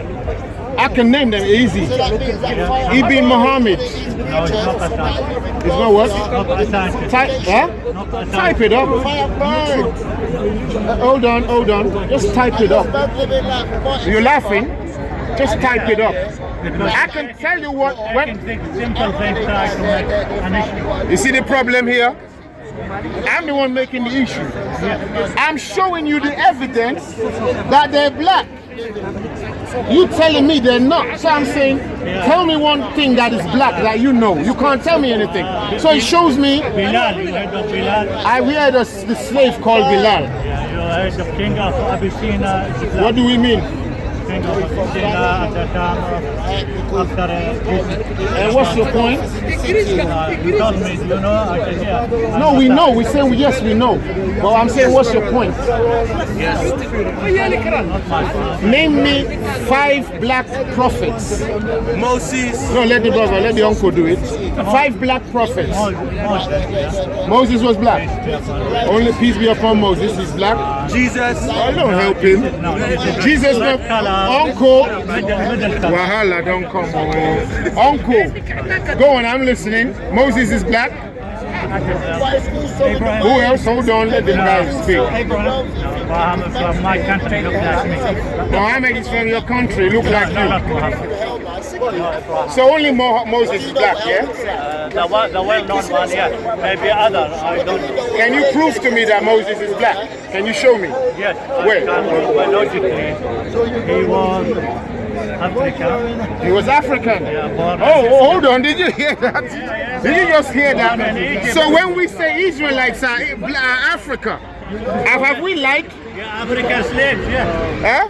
Speaker 2: I can name them easy. Ibn Muhammad.
Speaker 7: No, it's not a scientist.
Speaker 2: It's not what?
Speaker 7: Not a scientist.
Speaker 2: Type it up. Hold on. Just type it up. You're laughing? Just type it up. I can tell you what.
Speaker 7: I can think simple things like to make an issue.
Speaker 2: You see the problem here? I'm the one making the issue. I'm showing you the evidence that they're black. You telling me they're not. So I'm saying, tell me one thing that is black that you know. You can't tell me anything. So it shows me.
Speaker 7: Bilal, you heard of Bilal?
Speaker 2: I heard the slave called Bilal.
Speaker 7: Yeah, you heard of King of Abyssinia.
Speaker 2: What do we mean?
Speaker 7: King of Abyssinia at the time after
Speaker 2: And what's your point?
Speaker 7: you told me, you know, I said, yeah.
Speaker 2: No, we know. We say yes, we know. But I'm saying, what's your point? Name me 5 black prophets.
Speaker 3: Moses.
Speaker 2: No, let the brother, let the uncle do it. 5 black prophets. Moses was black. Only peace be upon Moses. He's black.
Speaker 3: Jesus.
Speaker 2: I don't help him. Jesus, no. Uncle. Wahala, don't come. Uncle. Go on, I'm listening. Moses is black. Who else? Hold on, let the guy speak.
Speaker 7: Muhammad from my country look like me.
Speaker 2: Muhammad is from your country, look like you. So only Moses is black, yeah?
Speaker 7: The well-known one, yeah. Maybe other, I don't.
Speaker 2: Can you prove to me that Moses is black? Can you show me?
Speaker 7: Yes.
Speaker 2: Where?
Speaker 7: Biologically, he was African.
Speaker 2: He was African.
Speaker 7: Yeah, born
Speaker 2: Oh, hold on, did you hear that? Did you just hear that? So when we say Israelites are Africa, have we like?
Speaker 7: Yeah, African slaves, yeah.
Speaker 2: Huh?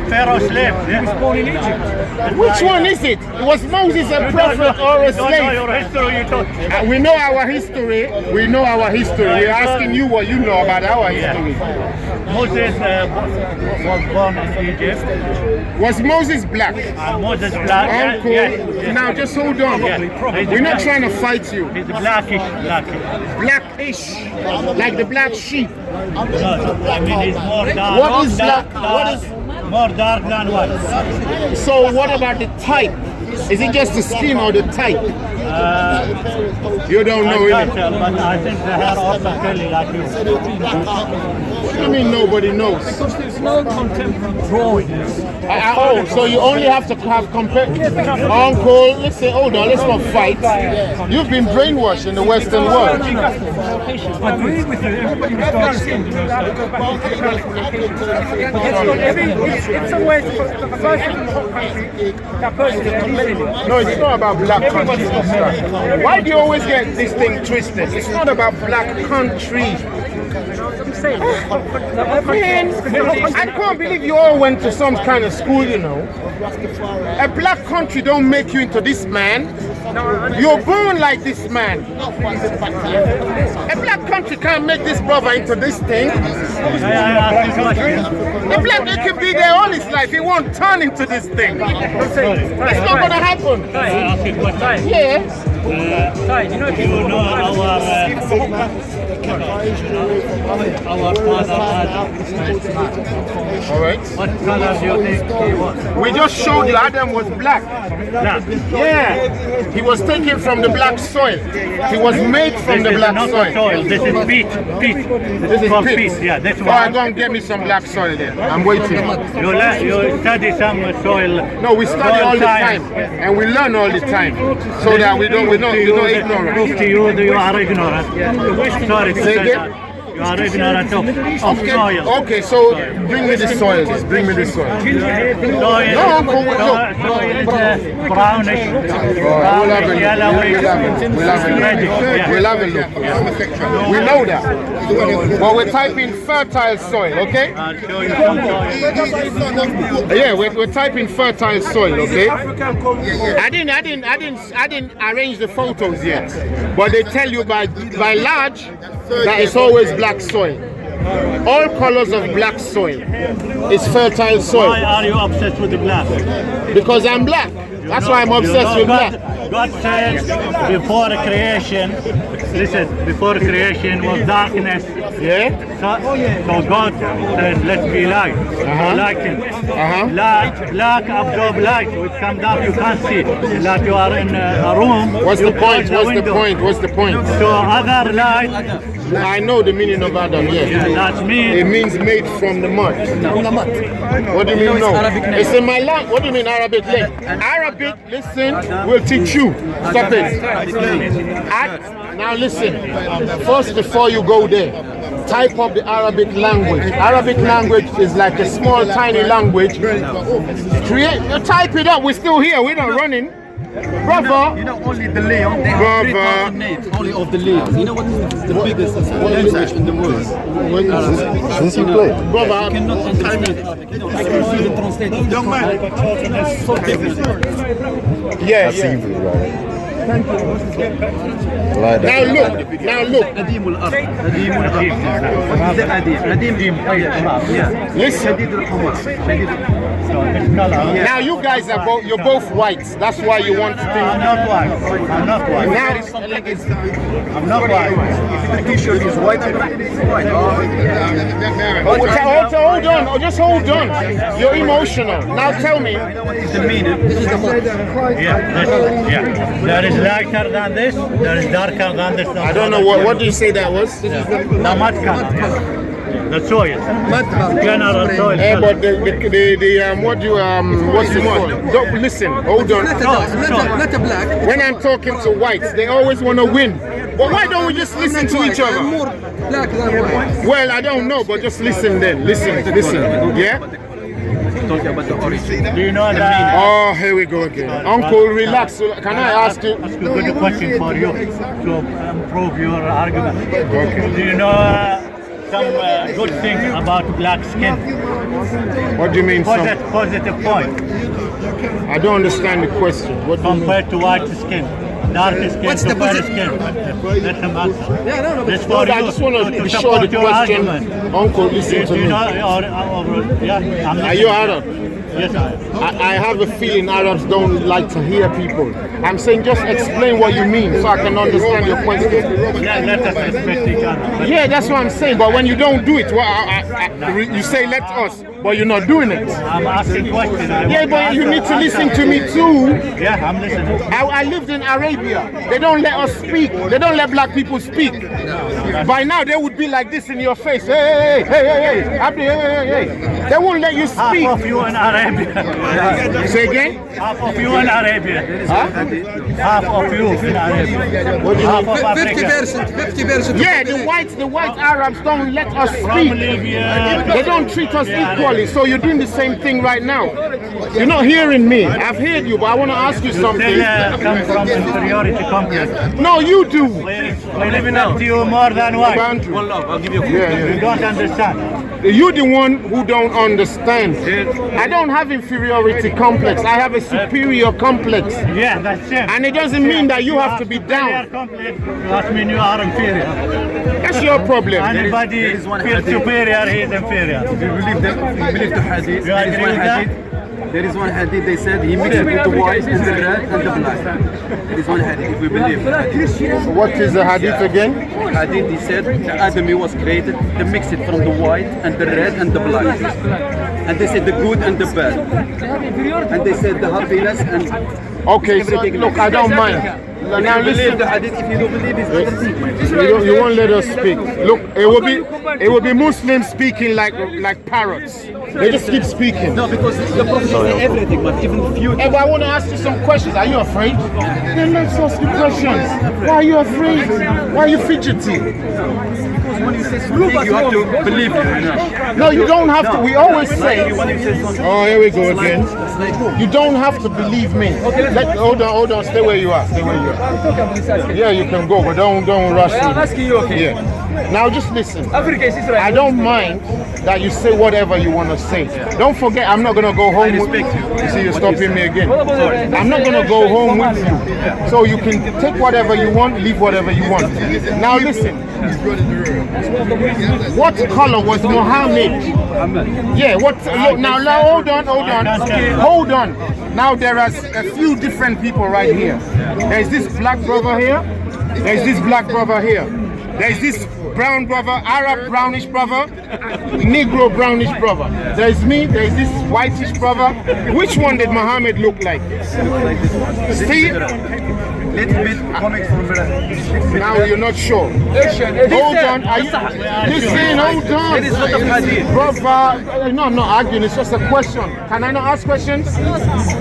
Speaker 7: Pharaoh slaves, yeah. He was born in Egypt.
Speaker 2: Which one is it? Was Moses a prophet or a
Speaker 7: You don't know
Speaker 2: slave?
Speaker 7: your history, you don't.
Speaker 2: We know our history. We know our history. We're asking you what you know about our history.
Speaker 7: Moses was born in Egypt.
Speaker 2: Was Moses black?
Speaker 7: Moses black.
Speaker 2: Uncle,
Speaker 7: Yes.
Speaker 2: now just hold on.
Speaker 7: Yeah.
Speaker 2: We're not trying to fight you.
Speaker 7: He's blackish.
Speaker 2: Blackish, like the black sheep.
Speaker 7: No, I mean he's more dark.
Speaker 2: What is black? What is?
Speaker 7: More dark than white.
Speaker 2: So what about the type? Is it just the skin or the type? You don't know
Speaker 7: I can't
Speaker 2: it.
Speaker 7: tell, but I think the hair also curly like you.
Speaker 2: What do you mean nobody knows?
Speaker 5: Because there's no contemporary drawings.
Speaker 2: Oh, so you only have to have Uncle, let's say, hold on, let's not fight. You've been brainwashed in the Western world.
Speaker 5: I agree with you. Everybody was dark skinned. But that's not if somewhere a person in a hot country, that person is not melanin.
Speaker 2: No, it's not about black countries. Why do you always get this thing twisted? It's not about black country.
Speaker 5: I'm saying,
Speaker 2: Man, I can't believe you all went to some kind of school, you know. A black country don't make you into this man. You're born like this man. A black country can't make this brother into this thing. A black man can be there all his life. He won't turn into this thing. It's not gonna happen. Yeah.
Speaker 7: You know our father had.
Speaker 2: All right.
Speaker 7: What color do you think he was?
Speaker 2: We just showed you Adam was black.
Speaker 7: Black.
Speaker 2: Yeah. He was taken from the black soil. He was made from the black
Speaker 7: not
Speaker 2: soil.
Speaker 7: soil. This is peat.
Speaker 2: This is
Speaker 7: called
Speaker 2: peat.
Speaker 7: peat. Yeah, that's
Speaker 2: All right,
Speaker 7: why.
Speaker 2: go and get me some black soil then. I'm waiting.
Speaker 7: You study some soil.
Speaker 2: No, we study
Speaker 7: soil
Speaker 2: all the
Speaker 7: science.
Speaker 2: time, and we learn all the time, so that we're not ignorant.
Speaker 7: Prove to you that you are ignorant. Sorry to
Speaker 2: Say
Speaker 7: say
Speaker 2: again?
Speaker 7: that. You are ignorant of soil.
Speaker 2: Okay, so bring me the soil. Bring me the soil.
Speaker 7: Soil,
Speaker 2: No, Uncle, look.
Speaker 7: soil is brownish,
Speaker 2: We'll have a look.
Speaker 7: yellowish,
Speaker 2: We'll have a look. We know that. But we're typing fertile soil, okay?
Speaker 7: I'll show you some soil.
Speaker 2: Yeah, we're typing fertile soil, okay? I didn't arrange the photos yet, but they tell you by large that it's always black soil. All colors of black soil is fertile soil.
Speaker 7: Why are you obsessed with the black?
Speaker 2: Because I'm black. That's why I'm obsessed with black.
Speaker 7: God says before creation, listen, before creation was darkness.
Speaker 2: Yeah?
Speaker 7: So God said, let's be light. Lighting. Black absorb light. With some dark you can't see. Like you are in a room.
Speaker 2: What's the point? What's the point?
Speaker 7: So other light.
Speaker 2: I know the meaning of Adam, yes.
Speaker 7: That means
Speaker 2: it means made from the mud. What do you mean no? It's in my language. What do you mean Arabic? Arabic, listen, will teach you. Stop it. Now listen, first before you go there, type up the Arabic language. Arabic language is like a small tiny language. Type it up, we're still here, we're not running. Brother,
Speaker 4: You know only the Leon. They have 3,000 names only of the Leons. You know what is the biggest language in the world?
Speaker 2: Since you play. Brother,
Speaker 4: You cannot understand it. I can see the translator.
Speaker 8: Young man.
Speaker 4: So different.
Speaker 2: yeah. Now look.
Speaker 4: قديم الأرض. قديم الأرض. What is the قديم? Yeah.
Speaker 2: Listen.
Speaker 4: شديد الحمر.
Speaker 2: Now you guys you're both whites. That's why you want to think.
Speaker 7: I'm not white. I'm not white.
Speaker 2: Now,
Speaker 7: I'm not white.
Speaker 4: If the t-shirt is white, everything is white.
Speaker 2: hold on. Just hold on. You're emotional. Now tell me.
Speaker 4: What is the meaning?
Speaker 7: Yeah. There is lighter than this. There is darker than this.
Speaker 2: I don't know what do you say that was?
Speaker 7: The mud color. The soil. General soil.
Speaker 2: But the what's it called? Don't listen. Hold on.
Speaker 4: Not a black.
Speaker 2: When I'm talking to whites, they always want to win. But why don't we just listen to each other?
Speaker 4: More black than white.
Speaker 2: Well, I don't know, but just listen then. Listen. Yeah?
Speaker 4: Talking about the origin.
Speaker 7: Do you know that?
Speaker 2: Oh, here we go again. Uncle, relax. Can I ask you?
Speaker 7: Ask a good question for you to improve your argument.
Speaker 2: Okay.
Speaker 7: Do you know some good thing about black skin?
Speaker 2: What do you mean?
Speaker 7: Positive point
Speaker 2: I don't understand the question. What do you mean?
Speaker 7: compared to white skin. Dark skin
Speaker 4: What's
Speaker 7: to
Speaker 4: the
Speaker 7: fair
Speaker 4: positive?
Speaker 7: skin. Let them answer.
Speaker 4: Yeah, no,
Speaker 7: This for
Speaker 2: I
Speaker 7: you
Speaker 2: just want to be sure
Speaker 7: support
Speaker 2: the
Speaker 7: your
Speaker 2: question.
Speaker 7: argument.
Speaker 2: Uncle, listen to
Speaker 7: Do you
Speaker 2: me.
Speaker 7: know, yeah, I'm
Speaker 2: Are you
Speaker 7: listening.
Speaker 2: Arab?
Speaker 7: Yes, I am.
Speaker 2: I have a feeling Arabs don't like to hear people. I'm saying just explain what you mean so I can understand your question.
Speaker 7: Let us respect each other.
Speaker 2: Yeah, that's what I'm saying. But when you don't do it, you say let us, but you're not doing it.
Speaker 7: I'm asking questions.
Speaker 2: Yeah, but you need to listen to me too.
Speaker 7: Yeah, I'm listening.
Speaker 2: I lived in Arabia. They don't let us speak. They don't let black people speak. By now, they would be like this in your face. Hey. Abdi, hey. They won't let you speak.
Speaker 7: Half of you in Arabia.
Speaker 2: Say again?
Speaker 7: Half of you in Arabia.
Speaker 2: Huh?
Speaker 7: Half of you in Arabia.
Speaker 2: What do you
Speaker 7: Half
Speaker 2: mean?
Speaker 7: of Africa.
Speaker 4: 50%.
Speaker 2: Yeah, the white Arabs don't let us
Speaker 7: From
Speaker 2: speak.
Speaker 7: Libya.
Speaker 2: They don't treat us equally. So you're doing the same thing right now. You're not hearing me. I've heard you, but I want to ask you something.
Speaker 7: Still come from inferiority complex.
Speaker 2: No, you do.
Speaker 7: We respect you more than white.
Speaker 2: Andrew.
Speaker 4: One love, I'll give you a
Speaker 7: You don't understand.
Speaker 2: You're the one who don't understand. I don't have inferiority complex. I have a superior complex.
Speaker 7: Yeah, that's it.
Speaker 2: And it doesn't mean that you have to be
Speaker 7: Inferior
Speaker 2: down.
Speaker 7: complex. That means you are inferior.
Speaker 2: That's your problem.
Speaker 7: Anybody feels superior, he is inferior.
Speaker 4: If you believe the hadith,
Speaker 7: You agree with that?
Speaker 4: there is one hadith they said he mixed it with the white and the red and the black. There is one hadith if we believe.
Speaker 2: What is the hadith again?
Speaker 4: Hadith he said the Adami was created, they mixed it from the white and the red and the black. And they said the good and the bad. And they said the happiness and
Speaker 2: Okay, so look, I don't mind. Now
Speaker 4: if you believe
Speaker 2: listen.
Speaker 4: the hadith, if you don't believe it's
Speaker 2: You won't let us speak. Look, it will be Muslims speaking like parrots. They just keep speaking.
Speaker 4: no, because the Prophet said everything, but even the future.
Speaker 2: Hey, but I want to ask you some questions. Are you afraid? Then let's ask you questions. Why are you afraid? Why are you fidgety?
Speaker 4: When you say something, you have to believe it.
Speaker 2: No, you don't have to. We always say.
Speaker 4: When you say something,
Speaker 2: Oh, here we go again. You don't have to believe me. Hold on. Stay where you are. Yeah, you can go, but don't rush me.
Speaker 1: I'm asking you, okay?
Speaker 2: Yeah. Now just listen.
Speaker 5: Africa is Israel.
Speaker 2: I don't mind that you say whatever you want to say. Don't forget, I'm not gonna go home with you. You see, you're stopping me again. I'm not gonna go home with you. So you can take whatever you want, leave whatever you want. Now listen. What color was Muhammad? Yeah. What? Look, now hold on. Now there are a few different people right here. There's this black brother here. There's this black brother here. There's this brown brother, Arab brownish brother, Negro brownish brother. There's me, there's this whitish brother. Which one did Muhammad look like? See?
Speaker 6: Little bit coming from
Speaker 2: Now you're not sure. Hold on. Listen, hold on. Brother, no, I'm not arguing. It's just a question. Can I not ask questions?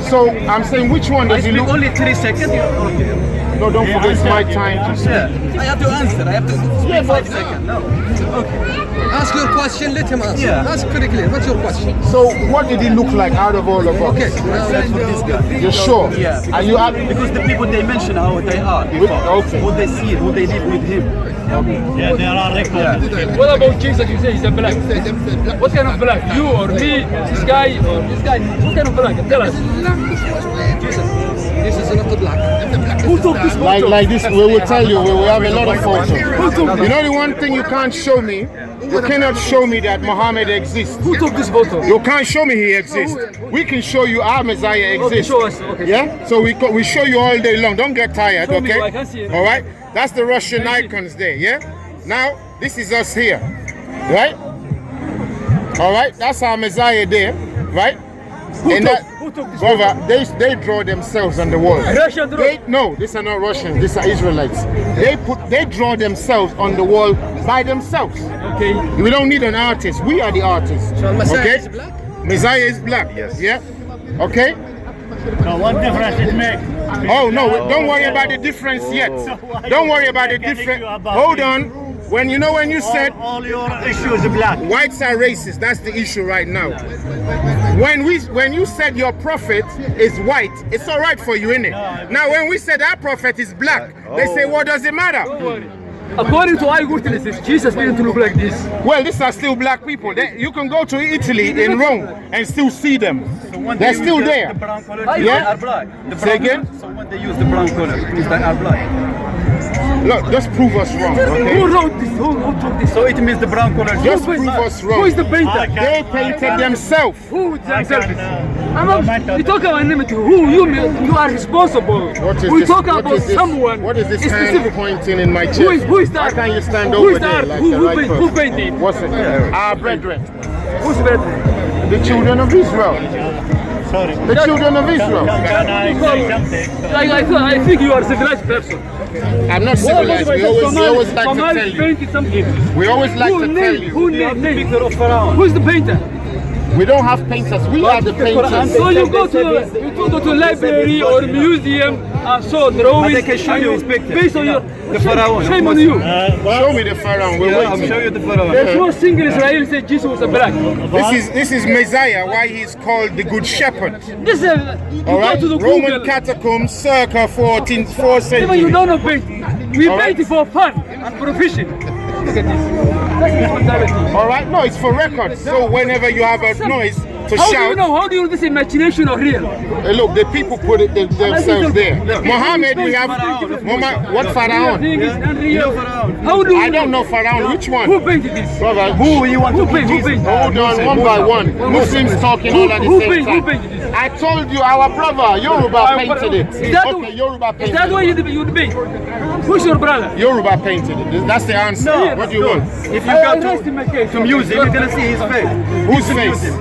Speaker 2: So I'm saying, which one does he look?
Speaker 4: Only 3 seconds.
Speaker 2: No, don't forget it's my time to say.
Speaker 4: I have to answer. I have to speak 5 seconds. No.
Speaker 9: Ask your question, let him answer.
Speaker 4: Yeah.
Speaker 9: Ask very clear. What's your question?
Speaker 2: So what did he look like out of all of us?
Speaker 9: Okay.
Speaker 4: This guy.
Speaker 2: You're sure?
Speaker 4: Yeah.
Speaker 2: Are you
Speaker 4: Because the people they mention how they are before,
Speaker 2: Okay.
Speaker 4: who they see, who they live with him.
Speaker 7: Yeah, there are records.
Speaker 5: What about Jesus? You say he's a black. What kind of black? You or me? This guy or this guy? What kind of black? Tell us.
Speaker 9: This is not the black.
Speaker 5: Who took this photo?
Speaker 2: like this? We will tell you. We will have a lot of photos. You know the one thing you can't show me? You cannot show me that Muhammad exists.
Speaker 5: Who took this photo?
Speaker 2: You can't show me he exists. We can show you our Messiah
Speaker 5: Okay,
Speaker 2: exists.
Speaker 5: show us. Okay.
Speaker 2: Yeah? So we show you all day long. Don't get tired,
Speaker 5: Show me,
Speaker 2: okay?
Speaker 5: I can see it.
Speaker 2: All right? That's the Russian icons there, yeah? Now, this is us here, right? All right? That's our Messiah there, right?
Speaker 5: Who took this
Speaker 2: brother, they draw themselves on the wall.
Speaker 5: Russian draw?
Speaker 2: No, these are not Russians. These are Israelites. They draw themselves on the wall by themselves.
Speaker 5: Okay.
Speaker 2: We don't need an artist. We are the artists.
Speaker 9: So Messiah
Speaker 2: okay?
Speaker 9: is black?
Speaker 2: Messiah is black.
Speaker 8: Yes.
Speaker 2: Yeah. Okay.
Speaker 7: So what difference it makes?
Speaker 2: Oh no! Don't worry about the difference yet. Don't worry about the difference. Hold on. When you said
Speaker 7: all your issues are black.
Speaker 2: whites are racist, that's the issue right now. When you said your prophet is white, it's all right for you, innit? Now when we said our prophet is black, they say, what does it matter?
Speaker 5: According to eyewitnesses, Jesus didn't look like this.
Speaker 2: Well, these are still black people. You can go to Italy in Rome and still see them. They're still there.
Speaker 4: The brown color,
Speaker 2: Yeah?
Speaker 4: they are black.
Speaker 2: Say again?
Speaker 4: So when they use the brown color, it means they are black.
Speaker 2: Look, just prove us wrong, okay?
Speaker 5: Who wrote this? Who took this?
Speaker 4: So it means the brown color.
Speaker 2: Just prove us wrong.
Speaker 5: Who is the painter?
Speaker 2: They painted themselves.
Speaker 5: Who themselves? We talk about anonymity. Who you are responsible.
Speaker 2: What is
Speaker 5: we
Speaker 2: this?
Speaker 5: talk
Speaker 2: What
Speaker 5: about
Speaker 2: is this?
Speaker 5: someone.
Speaker 2: What is this
Speaker 5: specific.
Speaker 2: hand pointing in my chest?
Speaker 5: Who is that?
Speaker 2: Why can't you stand
Speaker 5: Who
Speaker 2: over
Speaker 5: is
Speaker 2: there
Speaker 5: that?
Speaker 2: like
Speaker 5: Who
Speaker 2: the right
Speaker 5: who
Speaker 2: person?
Speaker 5: painted?
Speaker 2: What's it? Our brethren.
Speaker 5: Who's better?
Speaker 2: The children of Israel.
Speaker 7: Sorry.
Speaker 2: The children of Israel.
Speaker 7: Can I say something?
Speaker 5: I think you are a civilized person.
Speaker 2: I'm not civilized. We always like to
Speaker 5: Somali
Speaker 2: tell you.
Speaker 5: painted something.
Speaker 2: We always like to tell you.
Speaker 5: Who named the picture of Pharaoh? Who is the painter?
Speaker 2: We don't have painters. We are the painters.
Speaker 5: So you go to library or museum and show drawings.
Speaker 4: But they can show you his picture.
Speaker 5: Based on your
Speaker 4: The Pharaoh.
Speaker 5: shame on you.
Speaker 2: Show me the Pharaoh. We're
Speaker 4: I'll
Speaker 2: waiting.
Speaker 4: show you the Pharaoh.
Speaker 5: There's no single Israeli say Jesus was a black.
Speaker 2: This is Messiah. Why he's called the Good Shepherd.
Speaker 5: This is you
Speaker 2: All
Speaker 5: go
Speaker 2: right.
Speaker 5: to the
Speaker 2: Roman
Speaker 5: Google.
Speaker 2: catacombs, circa 4th century.
Speaker 5: Even you don't know paint. We
Speaker 2: All right.
Speaker 5: paint it for fun and profession. Look at this. That's his mentality.
Speaker 2: All right. No, it's for records. So whenever you have a noise to
Speaker 5: How do you
Speaker 2: shout.
Speaker 5: know? How do you know this imagination or real?
Speaker 2: Look, the people put it themselves there. Muhammad, we have what Pharaoh?
Speaker 5: Think it's unreal. How do you
Speaker 2: I don't know Pharaoh. Which one?
Speaker 5: Who painted this?
Speaker 2: Brother, who you want
Speaker 5: Who
Speaker 2: to
Speaker 5: painted? Who painted?
Speaker 2: Hold on, one by one. Muslims talking all at the
Speaker 5: Who
Speaker 2: same
Speaker 5: painted? Who
Speaker 2: time.
Speaker 5: painted this?
Speaker 2: I told you our brother Yoruba painted it.
Speaker 5: Is that
Speaker 2: Okay, Yoruba
Speaker 5: Is
Speaker 2: painted
Speaker 5: that why
Speaker 2: it.
Speaker 5: you debate? Who's your brother?
Speaker 2: Yoruba painted it. That's the answer.
Speaker 5: No.
Speaker 2: What do you want?
Speaker 4: If you
Speaker 5: I
Speaker 4: go
Speaker 5: rest in my case.
Speaker 4: to museum, you're gonna see his face.
Speaker 2: Whose face?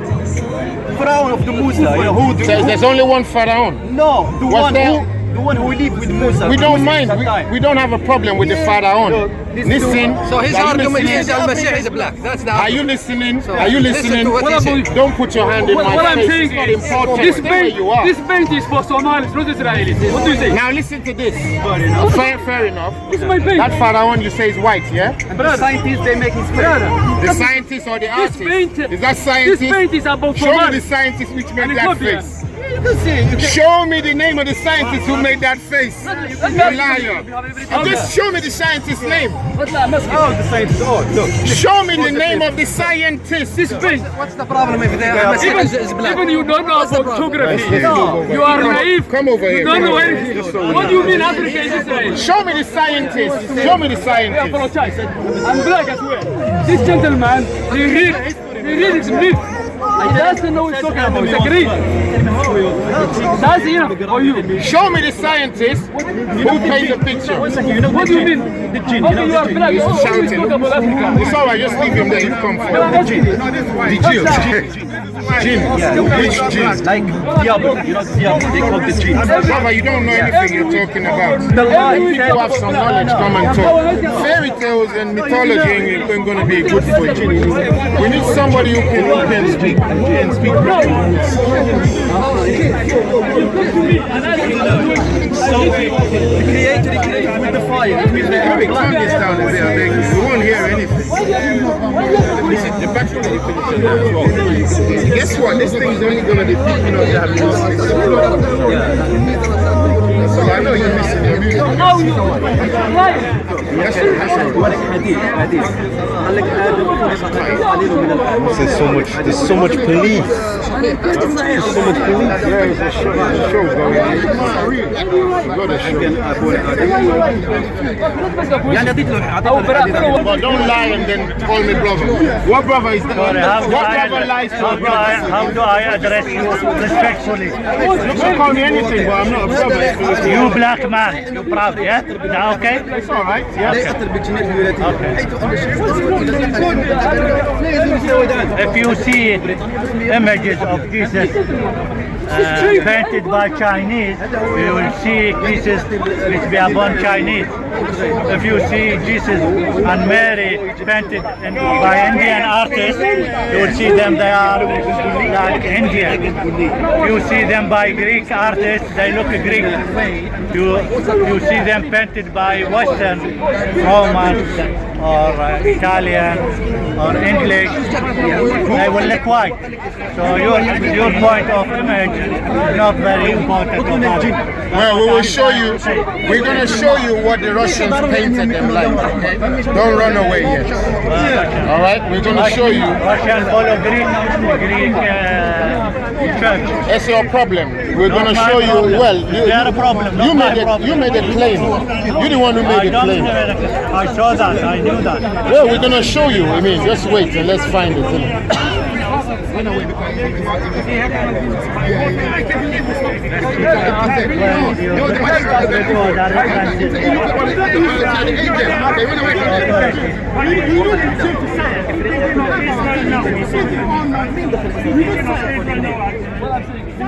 Speaker 4: Pharaoh of the Musa. You know who?
Speaker 2: There's only one Pharaoh.
Speaker 4: No, the
Speaker 2: What's
Speaker 4: one
Speaker 2: that?
Speaker 4: the one who lived with Musa.
Speaker 2: We don't mind.
Speaker 4: That time.
Speaker 2: We don't have a problem with the Pharaoh. Listen.
Speaker 9: So his
Speaker 2: are you
Speaker 9: argument
Speaker 2: listening?
Speaker 9: is Al Masih is black. That's the
Speaker 2: Are you
Speaker 9: argument.
Speaker 2: listening?
Speaker 9: So,
Speaker 2: Are you
Speaker 9: listen
Speaker 2: listening?
Speaker 9: to what he said.
Speaker 2: Don't put your hand in my
Speaker 5: What I'm
Speaker 2: face.
Speaker 5: saying
Speaker 2: It's not
Speaker 5: is,
Speaker 2: important.
Speaker 5: this
Speaker 2: Stay where
Speaker 5: paint,
Speaker 2: you are.
Speaker 5: this paint is for Somalis, not Israelis. What do you say?
Speaker 2: Now listen to this. Fair enough.
Speaker 5: This is my paint.
Speaker 2: That Pharaoh you say is white, yeah?
Speaker 4: And the scientists, they make his face.
Speaker 5: Brother,
Speaker 2: The scientist or the
Speaker 5: this
Speaker 2: artist?
Speaker 5: paint,
Speaker 2: Is that
Speaker 5: this
Speaker 2: scientist?
Speaker 5: paint is about
Speaker 2: Show me the
Speaker 5: Somalis.
Speaker 2: scientist which made
Speaker 5: And
Speaker 2: that
Speaker 5: Ethiopia.
Speaker 2: face.
Speaker 4: You can see. You can
Speaker 2: Show me the name of the scientist who made that face. You liar. Just show me the scientist's name.
Speaker 6: Oh, the scientist. Oh, look.
Speaker 2: Show me the name of the scientist.
Speaker 1: This big.
Speaker 9: What's the problem if they are
Speaker 1: Even you don't know about geography. You are naive.
Speaker 2: Come over here.
Speaker 1: You don't know anything. What do you mean Africa is Israel?
Speaker 2: Show me the scientist. Show me the
Speaker 1: I
Speaker 2: scientist.
Speaker 1: apologize. I'm black as well. This gentleman, he reads myth. He doesn't know what he's talking about. He's a Greek. That's enough for you.
Speaker 2: Show me the scientist who painted the picture.
Speaker 1: What do you mean? Okay, you are black. You always
Speaker 2: Shouting.
Speaker 1: talk about Africa.
Speaker 2: It's alright, just leave him there. He's come for the Jinn. Which Jinn?
Speaker 4: Like Diablo, you know Diablo, they call the Jinn.
Speaker 2: Brother, you don't know anything you're talking about.
Speaker 4: The lie
Speaker 2: People who have some knowledge come and talk. Fairy tales and mythology ain't going to be good for you. We need somebody who can speak.
Speaker 4: So the creator with the fire, with the Arabic
Speaker 2: Turn this down a bit, I beg you. We won't hear anything. The battery that you finish in there as well. Guess what? This thing is only going to defeat you know you have so I know you're missing your music.
Speaker 6: There's so much police.
Speaker 2: There's so much police. Yeah, there's a show going on. Got a show. But don't lie and then call me brother. What brother is that?
Speaker 7: Sorry,
Speaker 2: What brother lies to a brother?
Speaker 7: how do I address you respectfully?
Speaker 2: You can call me anything, but I'm not a brother.
Speaker 7: You black man, you proud, yeah? Is that okay?
Speaker 2: It's alright. Yeah.
Speaker 7: If you see images of Jesus painted by Chinese, you will see Jesus which be upon Chinese. If you see Jesus and Mary painted by Indian artists, you will see them, they are like Indian. You see them by Greek artists, they look Greek. You see them painted by Western, Romans or Italian or English, they will look white. So your point of image is not very important.
Speaker 2: Well, we will show you. We're going to show you what the Russians painted them like. Okay? Don't run away yet. All right? We're going to show you.
Speaker 7: Russian follow Greek church.
Speaker 2: That's your problem. We're going to show you. Well,
Speaker 7: They are a problem.
Speaker 2: you made a claim. You're the one who made the claim.
Speaker 7: I saw that. I knew that.
Speaker 2: Well, we're going to show you. I mean, just wait and let's find it.
Speaker 1: Well, I'm saying,